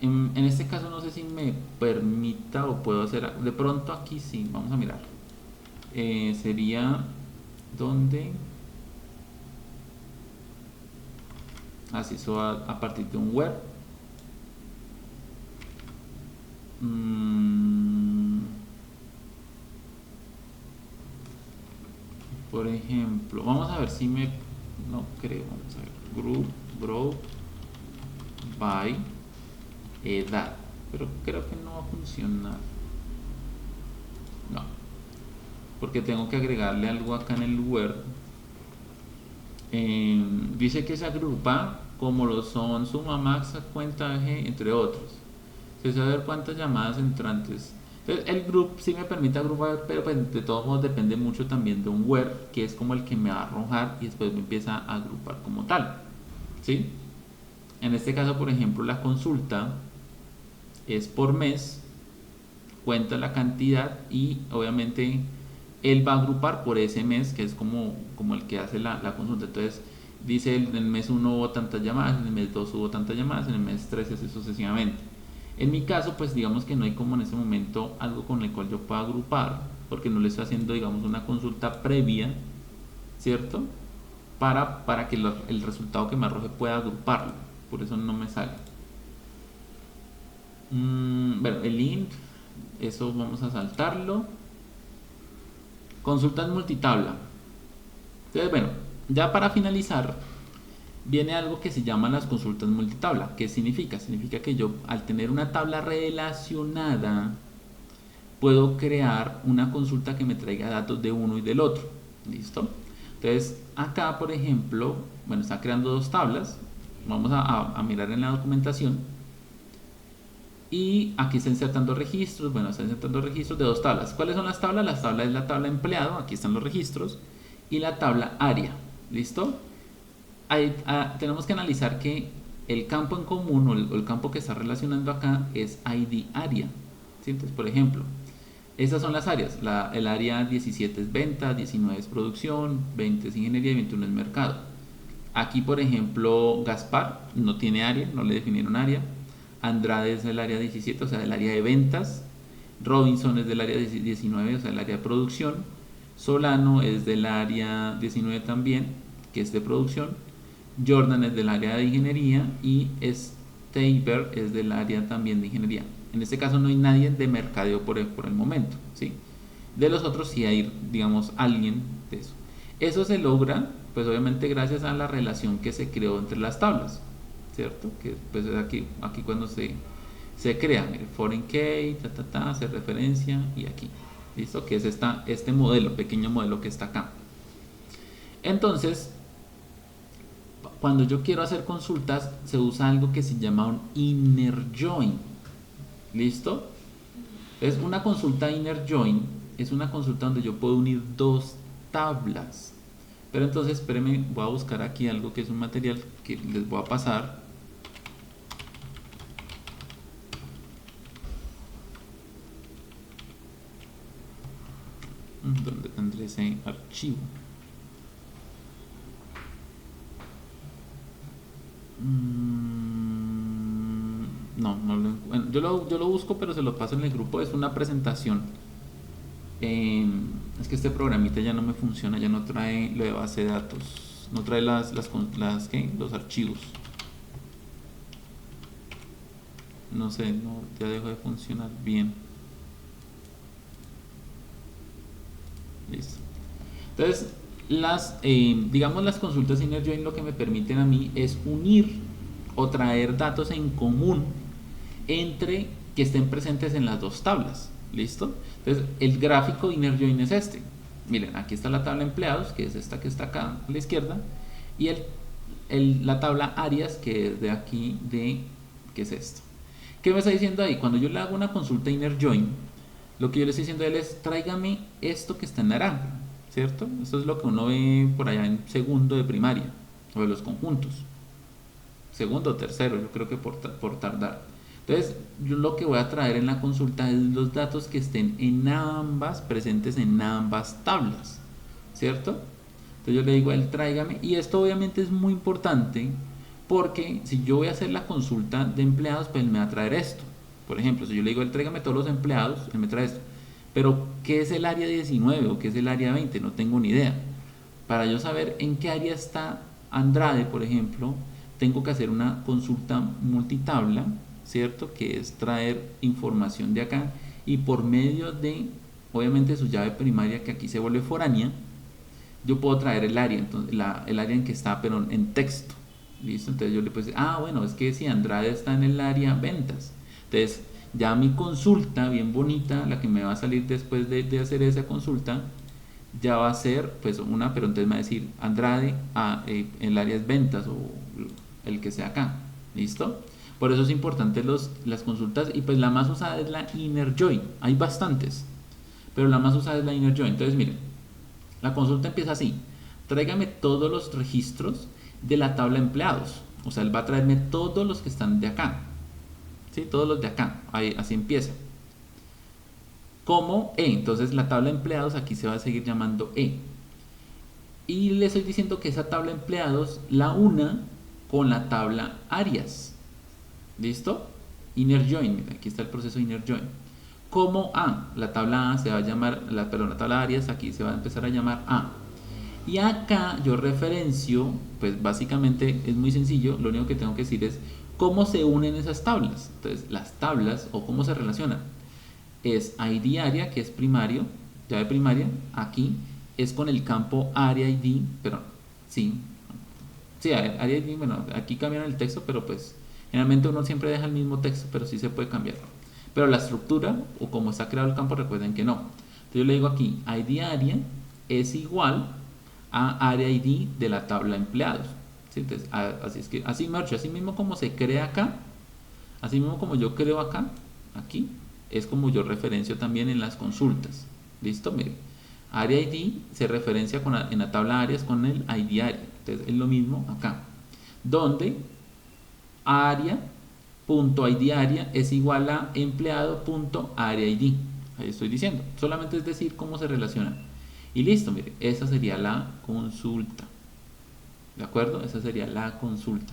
En este caso no sé si me permita o puedo hacer, de pronto aquí sí, vamos a mirar. Sería donde así eso a partir de un where por ejemplo, vamos a ver si me, no creo, vamos a ver, group by edad, pero creo que no va a funcionar, no, porque tengo que agregarle algo acá en el where. Dice que se agrupa como lo son suma, max, cuentaje, entre otros. Se sabe ver cuántas llamadas entrantes. Entonces, el group sí me permite agrupar, pero pues, de todos modos depende mucho también de un where, que es como el que me va a arrojar y después me empieza a agrupar como tal. ¿Sí? En este caso, por ejemplo, la consulta es por mes, cuenta la cantidad y obviamente él va a agrupar por ese mes, que es como el que hace la consulta. Entonces, dice en el mes 1 hubo tantas llamadas, en el mes 2 hubo tantas llamadas, en el mes 3 así sucesivamente. En mi caso, pues digamos que no hay como en ese momento algo con el cual yo pueda agrupar, porque no le estoy haciendo, digamos, una consulta previa, ¿cierto? Para que el resultado que me arroje pueda agruparlo. Por eso no me sale. Bueno, el int, eso vamos a saltarlo. Consultas multitabla. Entonces, bueno, ya para finalizar, viene algo que se llama las consultas multitabla. ¿Qué significa? Significa que yo, al tener una tabla relacionada, puedo crear una consulta que me traiga datos de uno y del otro. ¿Listo? Entonces, acá, por ejemplo, bueno, está creando dos tablas. Vamos a mirar en la documentación. Y aquí está insertando registros. Bueno, está insertando registros de dos tablas. ¿Cuáles son las tablas? La tabla es la tabla empleado. Aquí están los registros. Y la tabla área. ¿Listo? Tenemos que analizar que el campo en común o el campo que está relacionando acá es ID área. ¿Sí? Entonces, por ejemplo, estas son las áreas. El área 17 es venta, 19 es producción, 20 es ingeniería y 21 es mercado. Aquí, por ejemplo, Gaspar no tiene área, no le definieron área. Andrade es del área 17, o sea, del área de ventas. Robinson es del área 19, o sea, del área de producción. Solano es del área 19 también, que es de producción. Jordan es del área de ingeniería y Staber es del área también de ingeniería. En este caso no hay nadie de mercadeo por el momento, ¿sí? De los otros sí hay, digamos, alguien de eso. Eso se logra, pues obviamente gracias a la relación que se creó entre las tablas, ¿cierto? Que pues es aquí cuando se crea, mire, foreign key, hace referencia y aquí, ¿listo? Que es este modelo, pequeño modelo que está acá. Entonces, cuando yo quiero hacer consultas, se usa algo que se llama un inner join, ¿listo? Es una consulta inner join, es una consulta donde yo puedo unir dos tablas. Pero entonces, espérenme, voy a buscar aquí algo que es un material que les voy a pasar. ¿Dónde tendré ese archivo? No lo encuentro. Yo lo busco, pero se lo paso en el grupo. Es una presentación. Es que este programita ya no me funciona, ya no trae lo de base de datos, no trae los archivos. No sé, no, ya dejó de funcionar bien. Listo. Entonces, digamos las consultas Inner Join lo que me permiten a mí es unir o traer datos en común entre que estén presentes en las dos tablas. ¿Listo? Entonces, el gráfico Inner Join es este. Miren, aquí está la tabla empleados, que es esta que está acá a la izquierda, y la tabla áreas, que es de aquí, que es esto. ¿Qué me está diciendo ahí? Cuando yo le hago una consulta Inner Join, lo que yo le estoy diciendo a él es, tráigame esto que está en naranja, ¿cierto? Esto es lo que uno ve por allá en segundo de primaria, o de los conjuntos. Segundo o tercero, yo creo que por tardar. Entonces, yo lo que voy a traer en la consulta es los datos que estén presentes en ambas tablas, ¿cierto? Entonces yo le digo a él, tráigame, y esto obviamente es muy importante, porque si yo voy a hacer la consulta de empleados, pues él me va a traer esto. Por ejemplo, si yo le digo, él tráigame todos los empleados, él me trae esto. Pero, ¿qué es el área 19 o qué es el área 20? No tengo ni idea. Para yo saber en qué área está Andrade, por ejemplo, tengo que hacer una consulta multitabla, ¿cierto? Que es traer información de acá y por medio de, obviamente, su llave primaria, que aquí se vuelve foránea, yo puedo traer el área, entonces, el área en que está, pero en texto. ¿Listo? Entonces yo le puedo decir, bueno, es que si Andrade está en el área ventas, entonces ya mi consulta bien bonita, la que me va a salir después de hacer esa consulta, ya va a ser pues pero entonces me va a decir Andrade en el área es ventas o el que sea acá. ¿Listo? Por eso es importante las consultas, y pues la más usada es la Inner Join. Hay bastantes, pero la más usada es la Inner Join. Entonces miren, la consulta empieza así: tráigame todos los registros de la tabla empleados. O sea, él va a traerme todos los que están de acá, ¿sí? Todos los de acá. Ahí, así empieza. Como entonces la tabla empleados aquí se va a seguir llamando y le estoy diciendo que esa tabla empleados la una con la tabla áreas. ¿Listo? Inner join, mira, aquí está el proceso inner join. Como la tabla A se va a llamar, la tabla áreas aquí se va a empezar a llamar A. Y acá yo referencio, pues básicamente es muy sencillo, lo único que tengo que decir es cómo se unen esas tablas. Entonces, las tablas o cómo se relacionan es ID área, que es primario, llave primaria, aquí es con el campo área ID, pero sí, área ID, bueno, aquí cambiaron el texto, pero pues generalmente uno siempre deja el mismo texto, pero sí se puede cambiar. Pero la estructura o como está creado el campo, recuerden que no. Entonces yo le digo aquí, ID área es igual a área ID de la tabla empleados. ¿Sí? Entonces, así merge, así mismo como se crea acá, así mismo como yo creo acá, aquí, es como yo referencio también en las consultas. ¿Listo? Miren, área ID se referencia en la tabla áreas con el ID área. Entonces es lo mismo acá, donde área.id área es igual a empleado.área ID. Ahí estoy diciendo, solamente es decir cómo se relacionan. Y listo, mire, esa sería la consulta. ¿De acuerdo? Esa sería la consulta.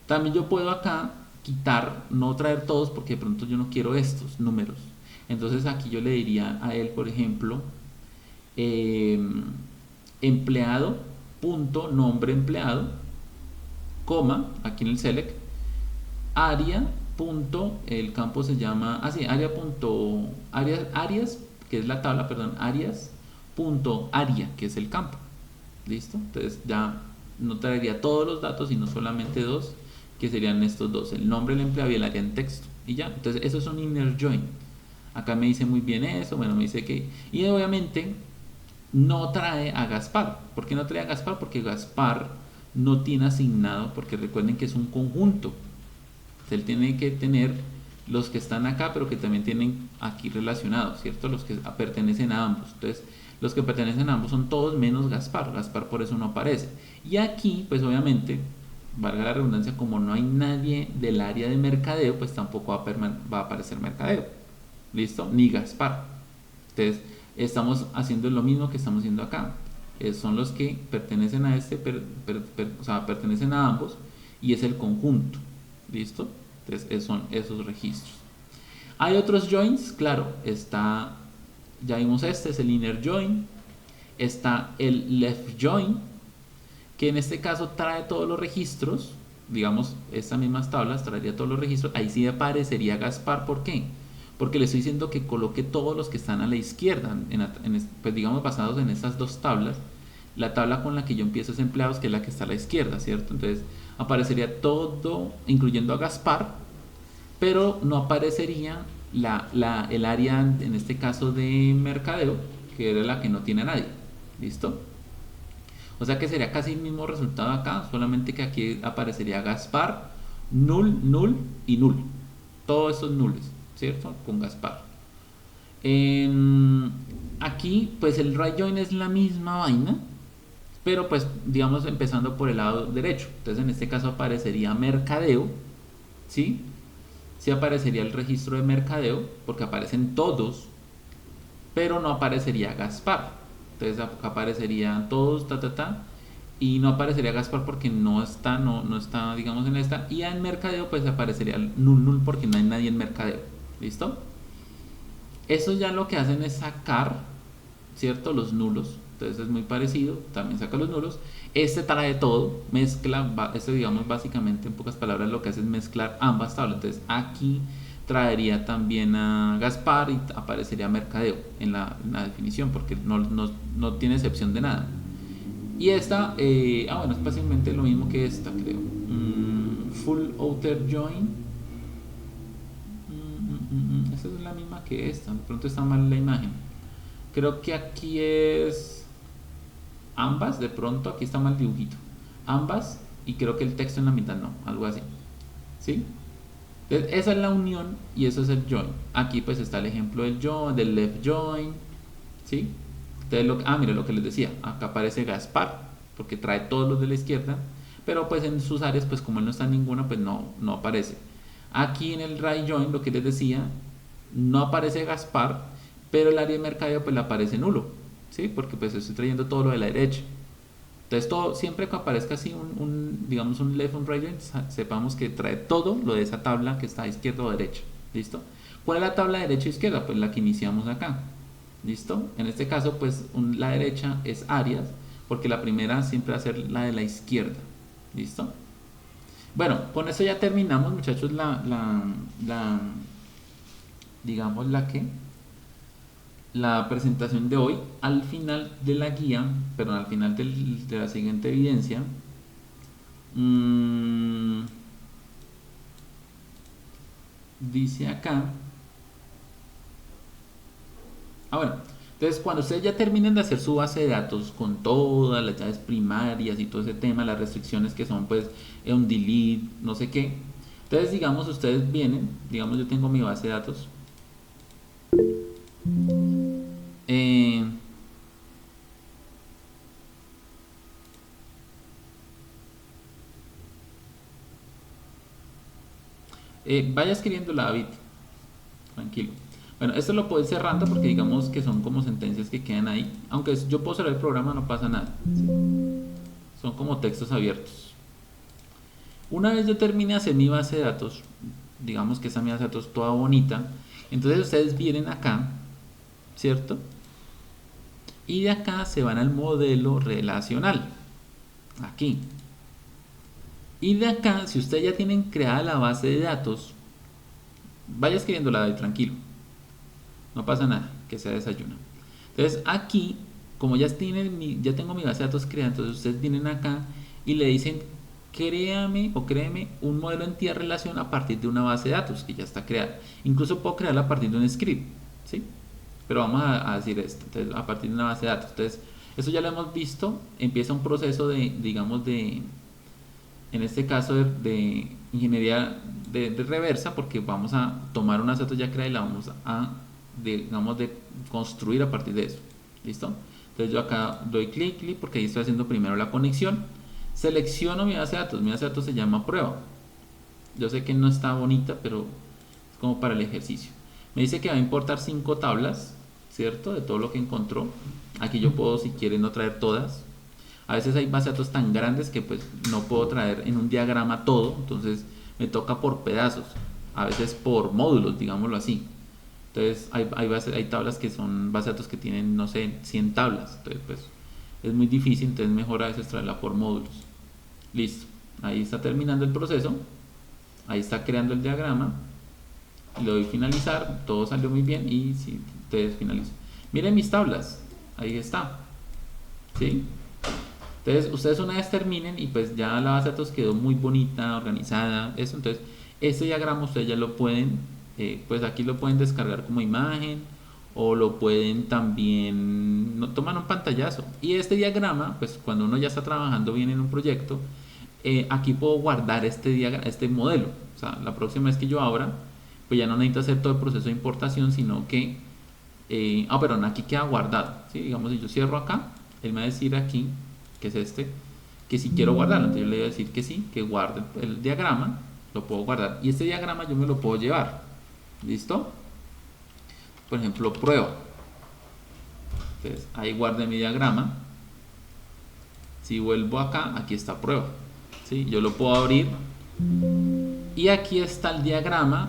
También yo puedo acá quitar, no traer todos, porque de pronto yo no quiero estos números. Entonces aquí yo le diría a él, por ejemplo, empleado punto nombre empleado, coma, aquí en el select, área punto, el campo se llama área punto áreas que es la tabla, perdón, Arias.aria, que es el campo. ¿Listo? Entonces ya no traería todos los datos, sino solamente dos, que serían estos dos, el nombre del empleado y el área en texto. Y ya, entonces eso es un inner join. Acá me dice muy bien eso, bueno, me dice que... Y obviamente no trae a Gaspar. ¿Por qué no trae a Gaspar? Porque Gaspar no tiene asignado, porque recuerden que es un conjunto. Él tiene que tener los que están acá, pero que también tienen aquí relacionados, ¿cierto? Los que pertenecen a ambos. Entonces, los que pertenecen a ambos son todos menos Gaspar. Gaspar por eso no aparece. Y aquí, pues obviamente, valga la redundancia, como no hay nadie del área de mercadeo, pues tampoco va a aparecer mercadeo. ¿Listo? Ni Gaspar. Entonces, estamos haciendo lo mismo que estamos haciendo acá. Son los que pertenecen a este, o sea, pertenecen a ambos y es el conjunto. ¿Listo? Entonces, son esos registros. Hay otros joins, claro, está, ya vimos este, es el inner join. Está el left join, que en este caso trae todos los registros, digamos, estas mismas tablas traería todos los registros. Ahí sí aparecería Gaspar, ¿por qué? Porque le estoy diciendo que coloque todos los que están a la izquierda, pues digamos basados en estas dos tablas. La tabla con la que yo empiezo es empleados, que es la que está a la izquierda, ¿cierto? Entonces aparecería todo, incluyendo a Gaspar, pero no aparecería el área, en este caso de mercadeo, que era la que no tiene a nadie. ¿Listo? O sea que sería casi el mismo resultado acá, solamente que aquí aparecería Gaspar, null, null y null. Todos esos nulles, ¿cierto? Con Gaspar. Aquí, pues el right join es la misma vaina, pero pues digamos empezando por el lado derecho. Entonces en este caso aparecería mercadeo, ¿sí? Sí aparecería el registro de mercadeo, porque aparecen todos, pero no aparecería Gaspar. Entonces acá aparecerían todos, y no aparecería Gaspar porque no está, digamos, en esta. Y en mercadeo pues aparecería el null null porque no hay nadie en mercadeo. ¿Listo? Eso ya lo que hacen es sacar, ¿cierto? Los nulos. Entonces es muy parecido, también saca los nulos. Este trae todo, mezcla, este digamos básicamente en pocas palabras lo que hace es mezclar ambas tablas. Entonces aquí traería también a Gaspar y aparecería mercadeo en la definición porque no tiene excepción de nada. Y esta, bueno, es básicamente lo mismo que esta, creo. Full outer join. Esta es la misma que esta, de pronto está mal la imagen. Creo que aquí es ambas, de pronto aquí está mal dibujito. Ambas, y creo que el texto en la mitad no, algo así. ¿Sí? Entonces, esa es la unión y eso es el join. Aquí pues está el ejemplo del join, del left join. ¿Sí? Entonces, mira lo que les decía. Acá aparece Gaspar, porque trae todos los de la izquierda. Pero pues en sus áreas, pues como él no está en ninguna, pues no aparece. Aquí en el right join, lo que les decía, no aparece Gaspar, pero el área de mercadeo pues le aparece nulo. ¿Sí? Porque pues estoy trayendo todo lo de la derecha. Entonces todo, siempre que aparezca así digamos un left, un right join, sepamos que trae todo lo de esa tabla que está a izquierda o derecha. ¿Listo? ¿Cuál es la tabla derecha o izquierda? Pues la que iniciamos acá. ¿Listo? En este caso pues la derecha es áreas, porque la primera siempre va a ser la de la izquierda. ¿Listo? Bueno, con eso ya terminamos, muchachos, digamos la presentación de hoy. Al final de la guía, perdón, al final de la siguiente evidencia, dice acá, bueno, entonces cuando ustedes ya terminen de hacer su base de datos con todas las llaves primarias y todo ese tema, las restricciones que son pues un delete, no sé qué, entonces digamos ustedes vienen, digamos yo tengo mi base de datos, vaya escribiéndola, David, tranquilo. Bueno, esto lo puedo ir cerrando porque digamos que son como sentencias que quedan ahí. Aunque yo puedo cerrar el programa, no pasa nada. ¿Sí? Son como textos abiertos. Una vez yo termine de hacer mi base de datos, digamos que esa mi base de datos toda bonita, entonces ustedes vienen acá, ¿cierto? Y de acá se van al modelo relacional. Aquí. Y de acá, si ustedes ya tienen creada la base de datos, vaya escribiéndola ahí, tranquilo. No pasa nada. que sea desayuno. Entonces aquí, como ya ya tengo mi base de datos creada, entonces ustedes vienen acá y le dicen créame o créeme un modelo en entidad relación a partir de una base de datos que ya está creada. Incluso puedo crearla a partir de un script, ¿sí? Pero vamos a decir esto, entonces, a partir de una base de datos. Entonces, eso ya lo hemos visto, empieza un proceso digamos, en este caso de ingeniería de reversa, porque vamos a tomar una datos ya creada y la vamos a, digamos, de construir a partir de eso. ¿Listo? Entonces yo acá doy clic, porque ahí estoy haciendo primero la conexión. Selecciono mi base de datos se llama prueba. Yo sé que no está bonita, pero es como para el ejercicio. Me dice que va a importar 5 tablas, ¿cierto? De todo lo que encontró. Aquí yo puedo, si quieren, no traer todas. A veces hay bases de datos tan grandes que pues no puedo traer en un diagrama todo, entonces me toca por pedazos, a veces por módulos, digámoslo así. Entonces hay tablas que son bases de datos que tienen, no sé, 100 tablas, entonces pues es muy difícil, entonces mejor a veces traerla por módulos. Listo, ahí está terminando el proceso, ahí está creando el diagrama, le doy finalizar, todo salió muy bien y si ustedes finalizan. Miren mis tablas, ahí está, ¿sí? Entonces ustedes una vez terminen y pues ya la base de datos quedó muy bonita, organizada, eso, entonces este diagrama ustedes ya lo pueden, pues aquí lo pueden descargar como imagen o lo pueden también, no, toman un pantallazo y este diagrama, pues cuando uno ya está trabajando bien en un proyecto, aquí puedo guardar este modelo, o sea, la próxima vez que yo abra, pues ya no necesito hacer todo el proceso de importación, sino que, perdón, aquí queda guardado, ¿sí? Digamos, si yo cierro acá, él me va a decir aquí, que es este, que si quiero guardarlo, entonces yo le voy a decir que sí, que guarde el diagrama, lo puedo guardar, y este diagrama yo me lo puedo llevar, ¿listo? Por ejemplo, prueba, entonces ahí guardé mi diagrama, si vuelvo acá, aquí está prueba, ¿sí? Yo lo puedo abrir, y aquí está el diagrama,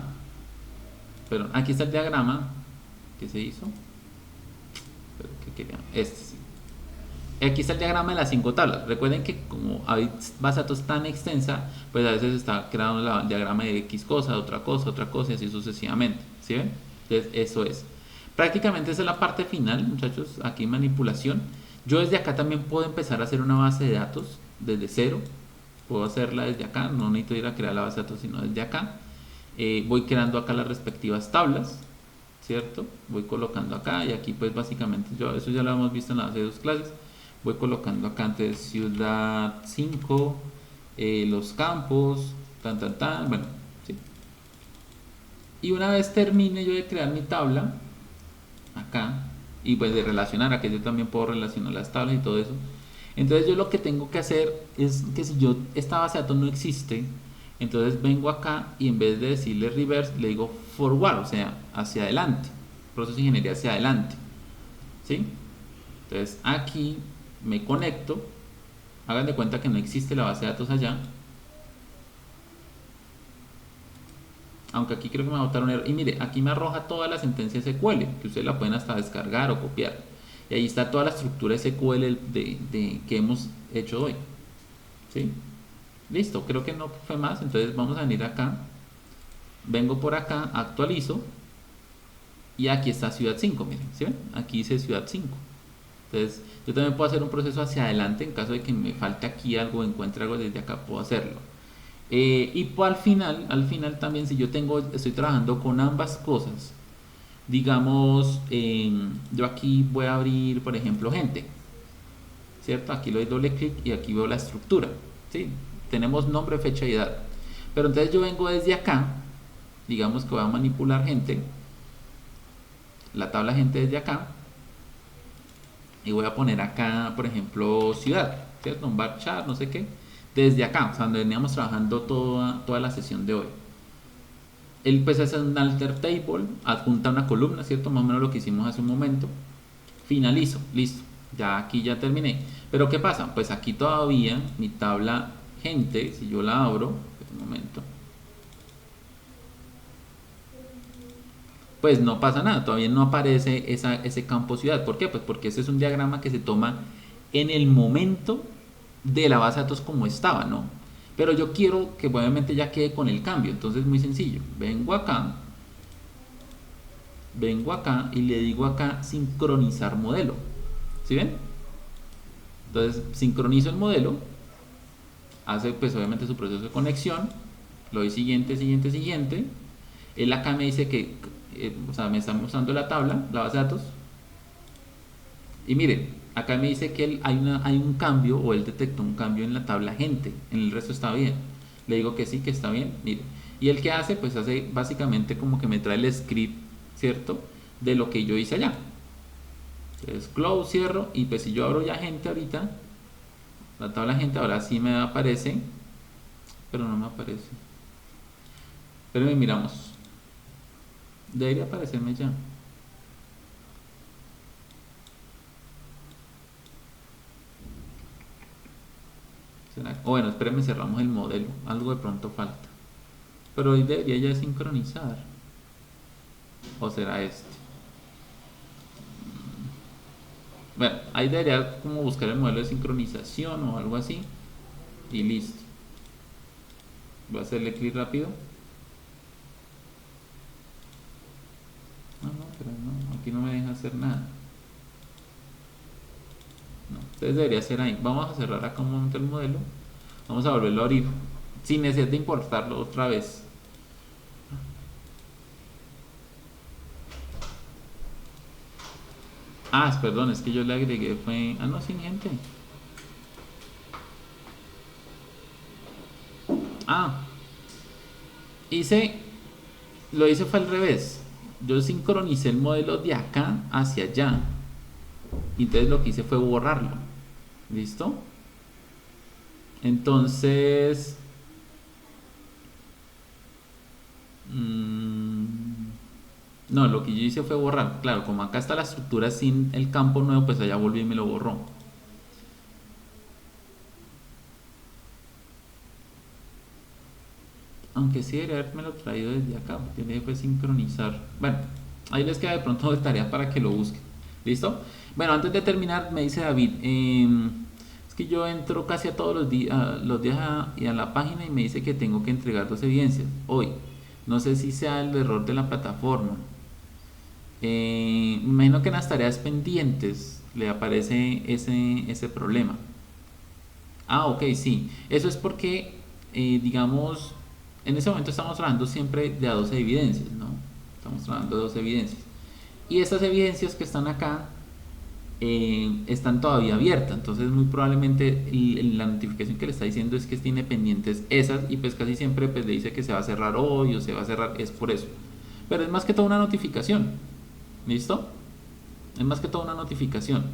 pero aquí está el diagrama que se hizo, pero que quería, este sí. Aquí está el diagrama de las 5 tablas. Recuerden que como hay base de datos tan extensa, pues a veces está creando el diagrama de X cosa, otra cosa y así sucesivamente. ¿Sí ven? Entonces eso es. Prácticamente esa es la parte final, muchachos. Aquí manipulación. Yo desde acá también puedo empezar a hacer una base de datos desde cero. Puedo hacerla desde acá. No necesito ir a crear la base de datos, sino desde acá. Voy creando acá las respectivas tablas, ¿cierto? Voy colocando acá y aquí pues básicamente eso ya lo hemos visto en las hace 2 clases. Voy colocando acá antes ciudad 5, los campos, bueno, ¿sí? Y una vez termine yo de crear mi tabla, acá, y pues de relacionar, aquí yo también puedo relacionar las tablas y todo eso. Entonces yo lo que tengo que hacer es que si esta base de datos no existe, entonces vengo acá y en vez de decirle reverse, le digo forward, o sea, hacia adelante, proceso de ingeniería hacia adelante, ¿sí? Entonces aquí me conecto, hagan de cuenta que no existe la base de datos allá, aunque aquí creo que me va a botar un error, y mire, aquí me arroja toda la sentencia SQL, que ustedes la pueden hasta descargar o copiar, y ahí está toda la estructura SQL que hemos hecho hoy, ¿sí? Listo, creo que no fue más, entonces vamos a venir acá, vengo por acá, actualizo, y aquí está ciudad 5, miren, ¿sí ven? Aquí dice ciudad 5. Entonces yo también puedo hacer un proceso hacia adelante en caso de que me falte aquí algo, encuentre algo desde acá, puedo hacerlo. Y pues al final también si yo estoy trabajando con ambas cosas, digamos, yo aquí voy a abrir, por ejemplo, gente, ¿cierto? Aquí le doy doble clic y aquí veo la estructura, ¿sí? Tenemos nombre, fecha y edad. Pero entonces yo vengo desde acá, digamos que voy a manipular gente, la tabla gente desde acá, y voy a poner acá, por ejemplo, ciudad, ¿cierto? Un bar chat, no sé qué, desde acá, o sea, donde veníamos trabajando toda la sesión de hoy. Él pues hace un alter table, adjunta una columna, ¿cierto? Más o menos lo que hicimos hace un momento. Finalizo, listo, ya aquí ya terminé. Pero ¿qué pasa? Pues aquí todavía mi tabla gente, si yo la abro, un momento, pues no pasa nada, todavía no aparece ese campo ciudad. ¿Por qué? Pues porque ese es un diagrama que se toma en el momento de la base de datos como estaba, ¿no? Pero yo quiero que obviamente ya quede con el cambio, entonces es muy sencillo. Vengo acá vengo acá y le digo acá sincronizar modelo. ¿Sí ven? Entonces sincronizo el modelo, hace pues obviamente su proceso de conexión, lo doy siguiente, siguiente, siguiente. Él acá me dice que, o sea, me está mostrando la tabla, la base de datos. Y miren, acá me dice que hay un cambio, o él detectó un cambio en la tabla gente, en el resto está bien. Le digo que sí, que está bien, miren. Y el que hace, pues hace básicamente como que me trae el script, ¿cierto? De lo que yo hice allá. Entonces, close, cierro, y pues si yo abro ya gente ahorita, la tabla gente ahora sí me aparece, pero no me aparece. Pero miramos. Debería aparecerme ya. Bueno, espérenme, cerramos el modelo. Algo de pronto falta. Pero hoy debería ya sincronizar. ¿O será este? Bueno, ahí debería como buscar el modelo de sincronización o algo así. Y listo. Voy a hacerle clic rápido. No, pero no, aquí no me deja hacer nada. No, entonces debería ser ahí. Vamos a cerrar acá un momento el modelo. Vamos a volverlo a abrir sin necesidad de importarlo otra vez. Perdón, es que yo le agregué fue... no, sin gente. Hice... Lo hice fue al revés. Yo sincronicé el modelo de acá hacia allá. Y entonces lo que hice fue borrarlo. ¿Listo? Entonces... no, lo que yo hice fue borrar. Claro, como acá está la estructura sin el campo nuevo, pues allá volví y me lo borró. Aunque sí debería haberme lo traído desde acá, porque tiene que sincronizar. Bueno, ahí les queda de pronto de tarea para que lo busquen. ¿Listo? Bueno, antes de terminar, me dice David, es que yo entro casi a todos los días a la página y me dice que tengo que entregar 2 evidencias hoy. No sé si sea el error de la plataforma. Me imagino que en las tareas pendientes le aparece ese problema. Ok, sí. Eso es porque, digamos, en ese momento estamos trabajando siempre de a 12 evidencias, ¿no? Estamos trabajando de 12 evidencias. Y esas evidencias que están acá están todavía abiertas. Entonces, muy probablemente la notificación que le está diciendo es que tiene pendientes esas y pues casi siempre pues, le dice que se va a cerrar hoy o se va a cerrar, es por eso. Pero es más que todo una notificación. ¿Listo? Es más que todo una notificación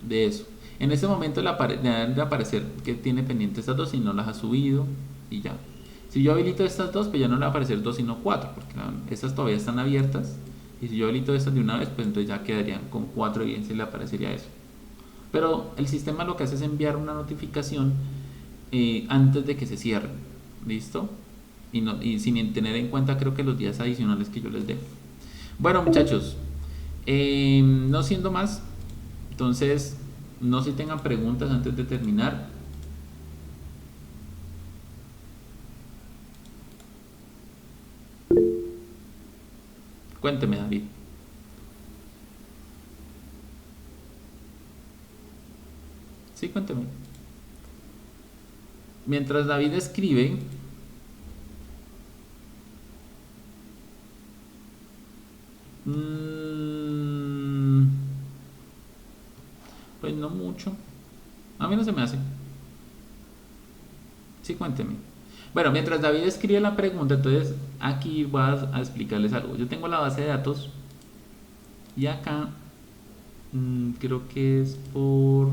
de eso. En ese momento le debe aparecer que tiene pendientes estas dos y no las ha subido y ya. Si yo habilito estas dos, pues ya no le va a aparecer dos sino cuatro, porque estas todavía están abiertas. Y si yo habilito estas de una vez, pues entonces ya quedarían con 4 evidencias y le aparecería eso. Pero el sistema lo que hace es enviar una notificación antes de que se cierre. ¿Listo? Y sin tener en cuenta creo que los días adicionales que yo les dé. Bueno muchachos, no siendo más, entonces no sé si tengan preguntas antes de terminar. Cuénteme, David. Sí, cuénteme. Mientras David escribe, pues no mucho. A mí no se me hace. Sí, cuénteme. Bueno, mientras David escribe la pregunta, entonces aquí voy a explicarles algo. Yo tengo la base de datos y acá creo que es por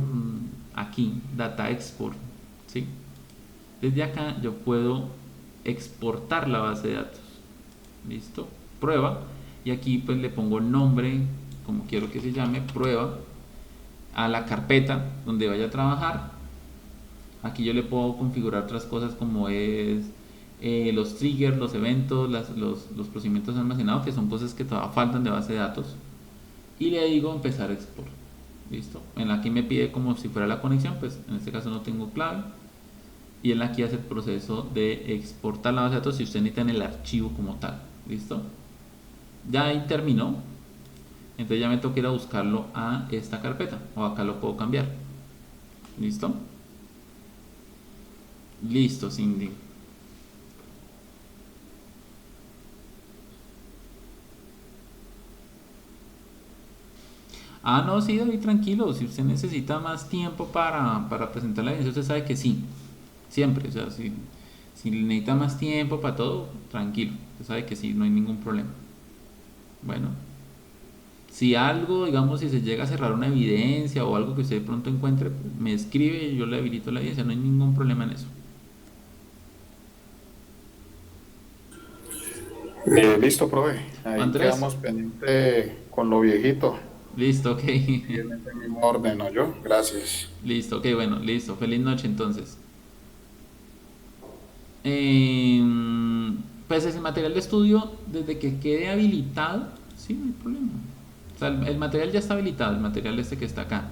aquí, Data Export. ¿Sí? Desde acá yo puedo exportar la base de datos. ¿Listo? Prueba. Y aquí pues le pongo el nombre, como quiero que se llame, prueba, a la carpeta donde vaya a trabajar. Aquí yo le puedo configurar otras cosas como es los triggers, los eventos, los procedimientos almacenados, que son cosas que todavía faltan de base de datos. Y le digo empezar export. Listo. En aquí me pide como si fuera la conexión, pues en este caso no tengo clave. Y él aquí hace el proceso de exportar la base de datos si usted necesita en el archivo como tal. ¿Listo? Ya ahí terminó. Entonces ya me toca ir a buscarlo a esta carpeta. O acá lo puedo cambiar. ¿Listo? Listo, Cindy. Ah, no, sí, David, tranquilo. Si usted necesita más tiempo para presentar la evidencia, usted sabe que sí. Siempre. O sea, si necesita más tiempo para todo, tranquilo. Usted sabe que sí, no hay ningún problema. Bueno, si algo, digamos, si se llega a cerrar una evidencia o algo que usted de pronto encuentre, pues, me escribe y yo le habilito la evidencia. No hay ningún problema en eso. Listo, profe. Ahí Andrés, quedamos pendiente con lo viejito. listo, ok. Y en ese mismo orden, ¿no yo? Gracias. Listo, ok, bueno, listo. Feliz noche entonces. Eh, pues ese material de estudio, desde que quede habilitado, sí, no hay problema. O sea, el material ya está habilitado, el material este que está acá.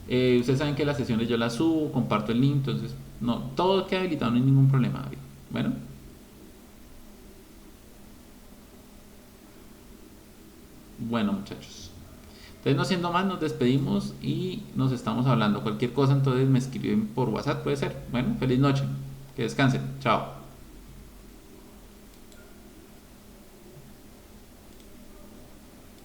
Ustedes saben que las sesiones yo las subo, comparto el link, entonces, no, todo queda habilitado, no hay ningún problema, David. Bueno, bueno, muchachos. Entonces, no siendo más, nos despedimos y nos estamos hablando. Cualquier cosa, entonces me escriben por WhatsApp, puede ser. Bueno, feliz noche. Que descansen. Chao.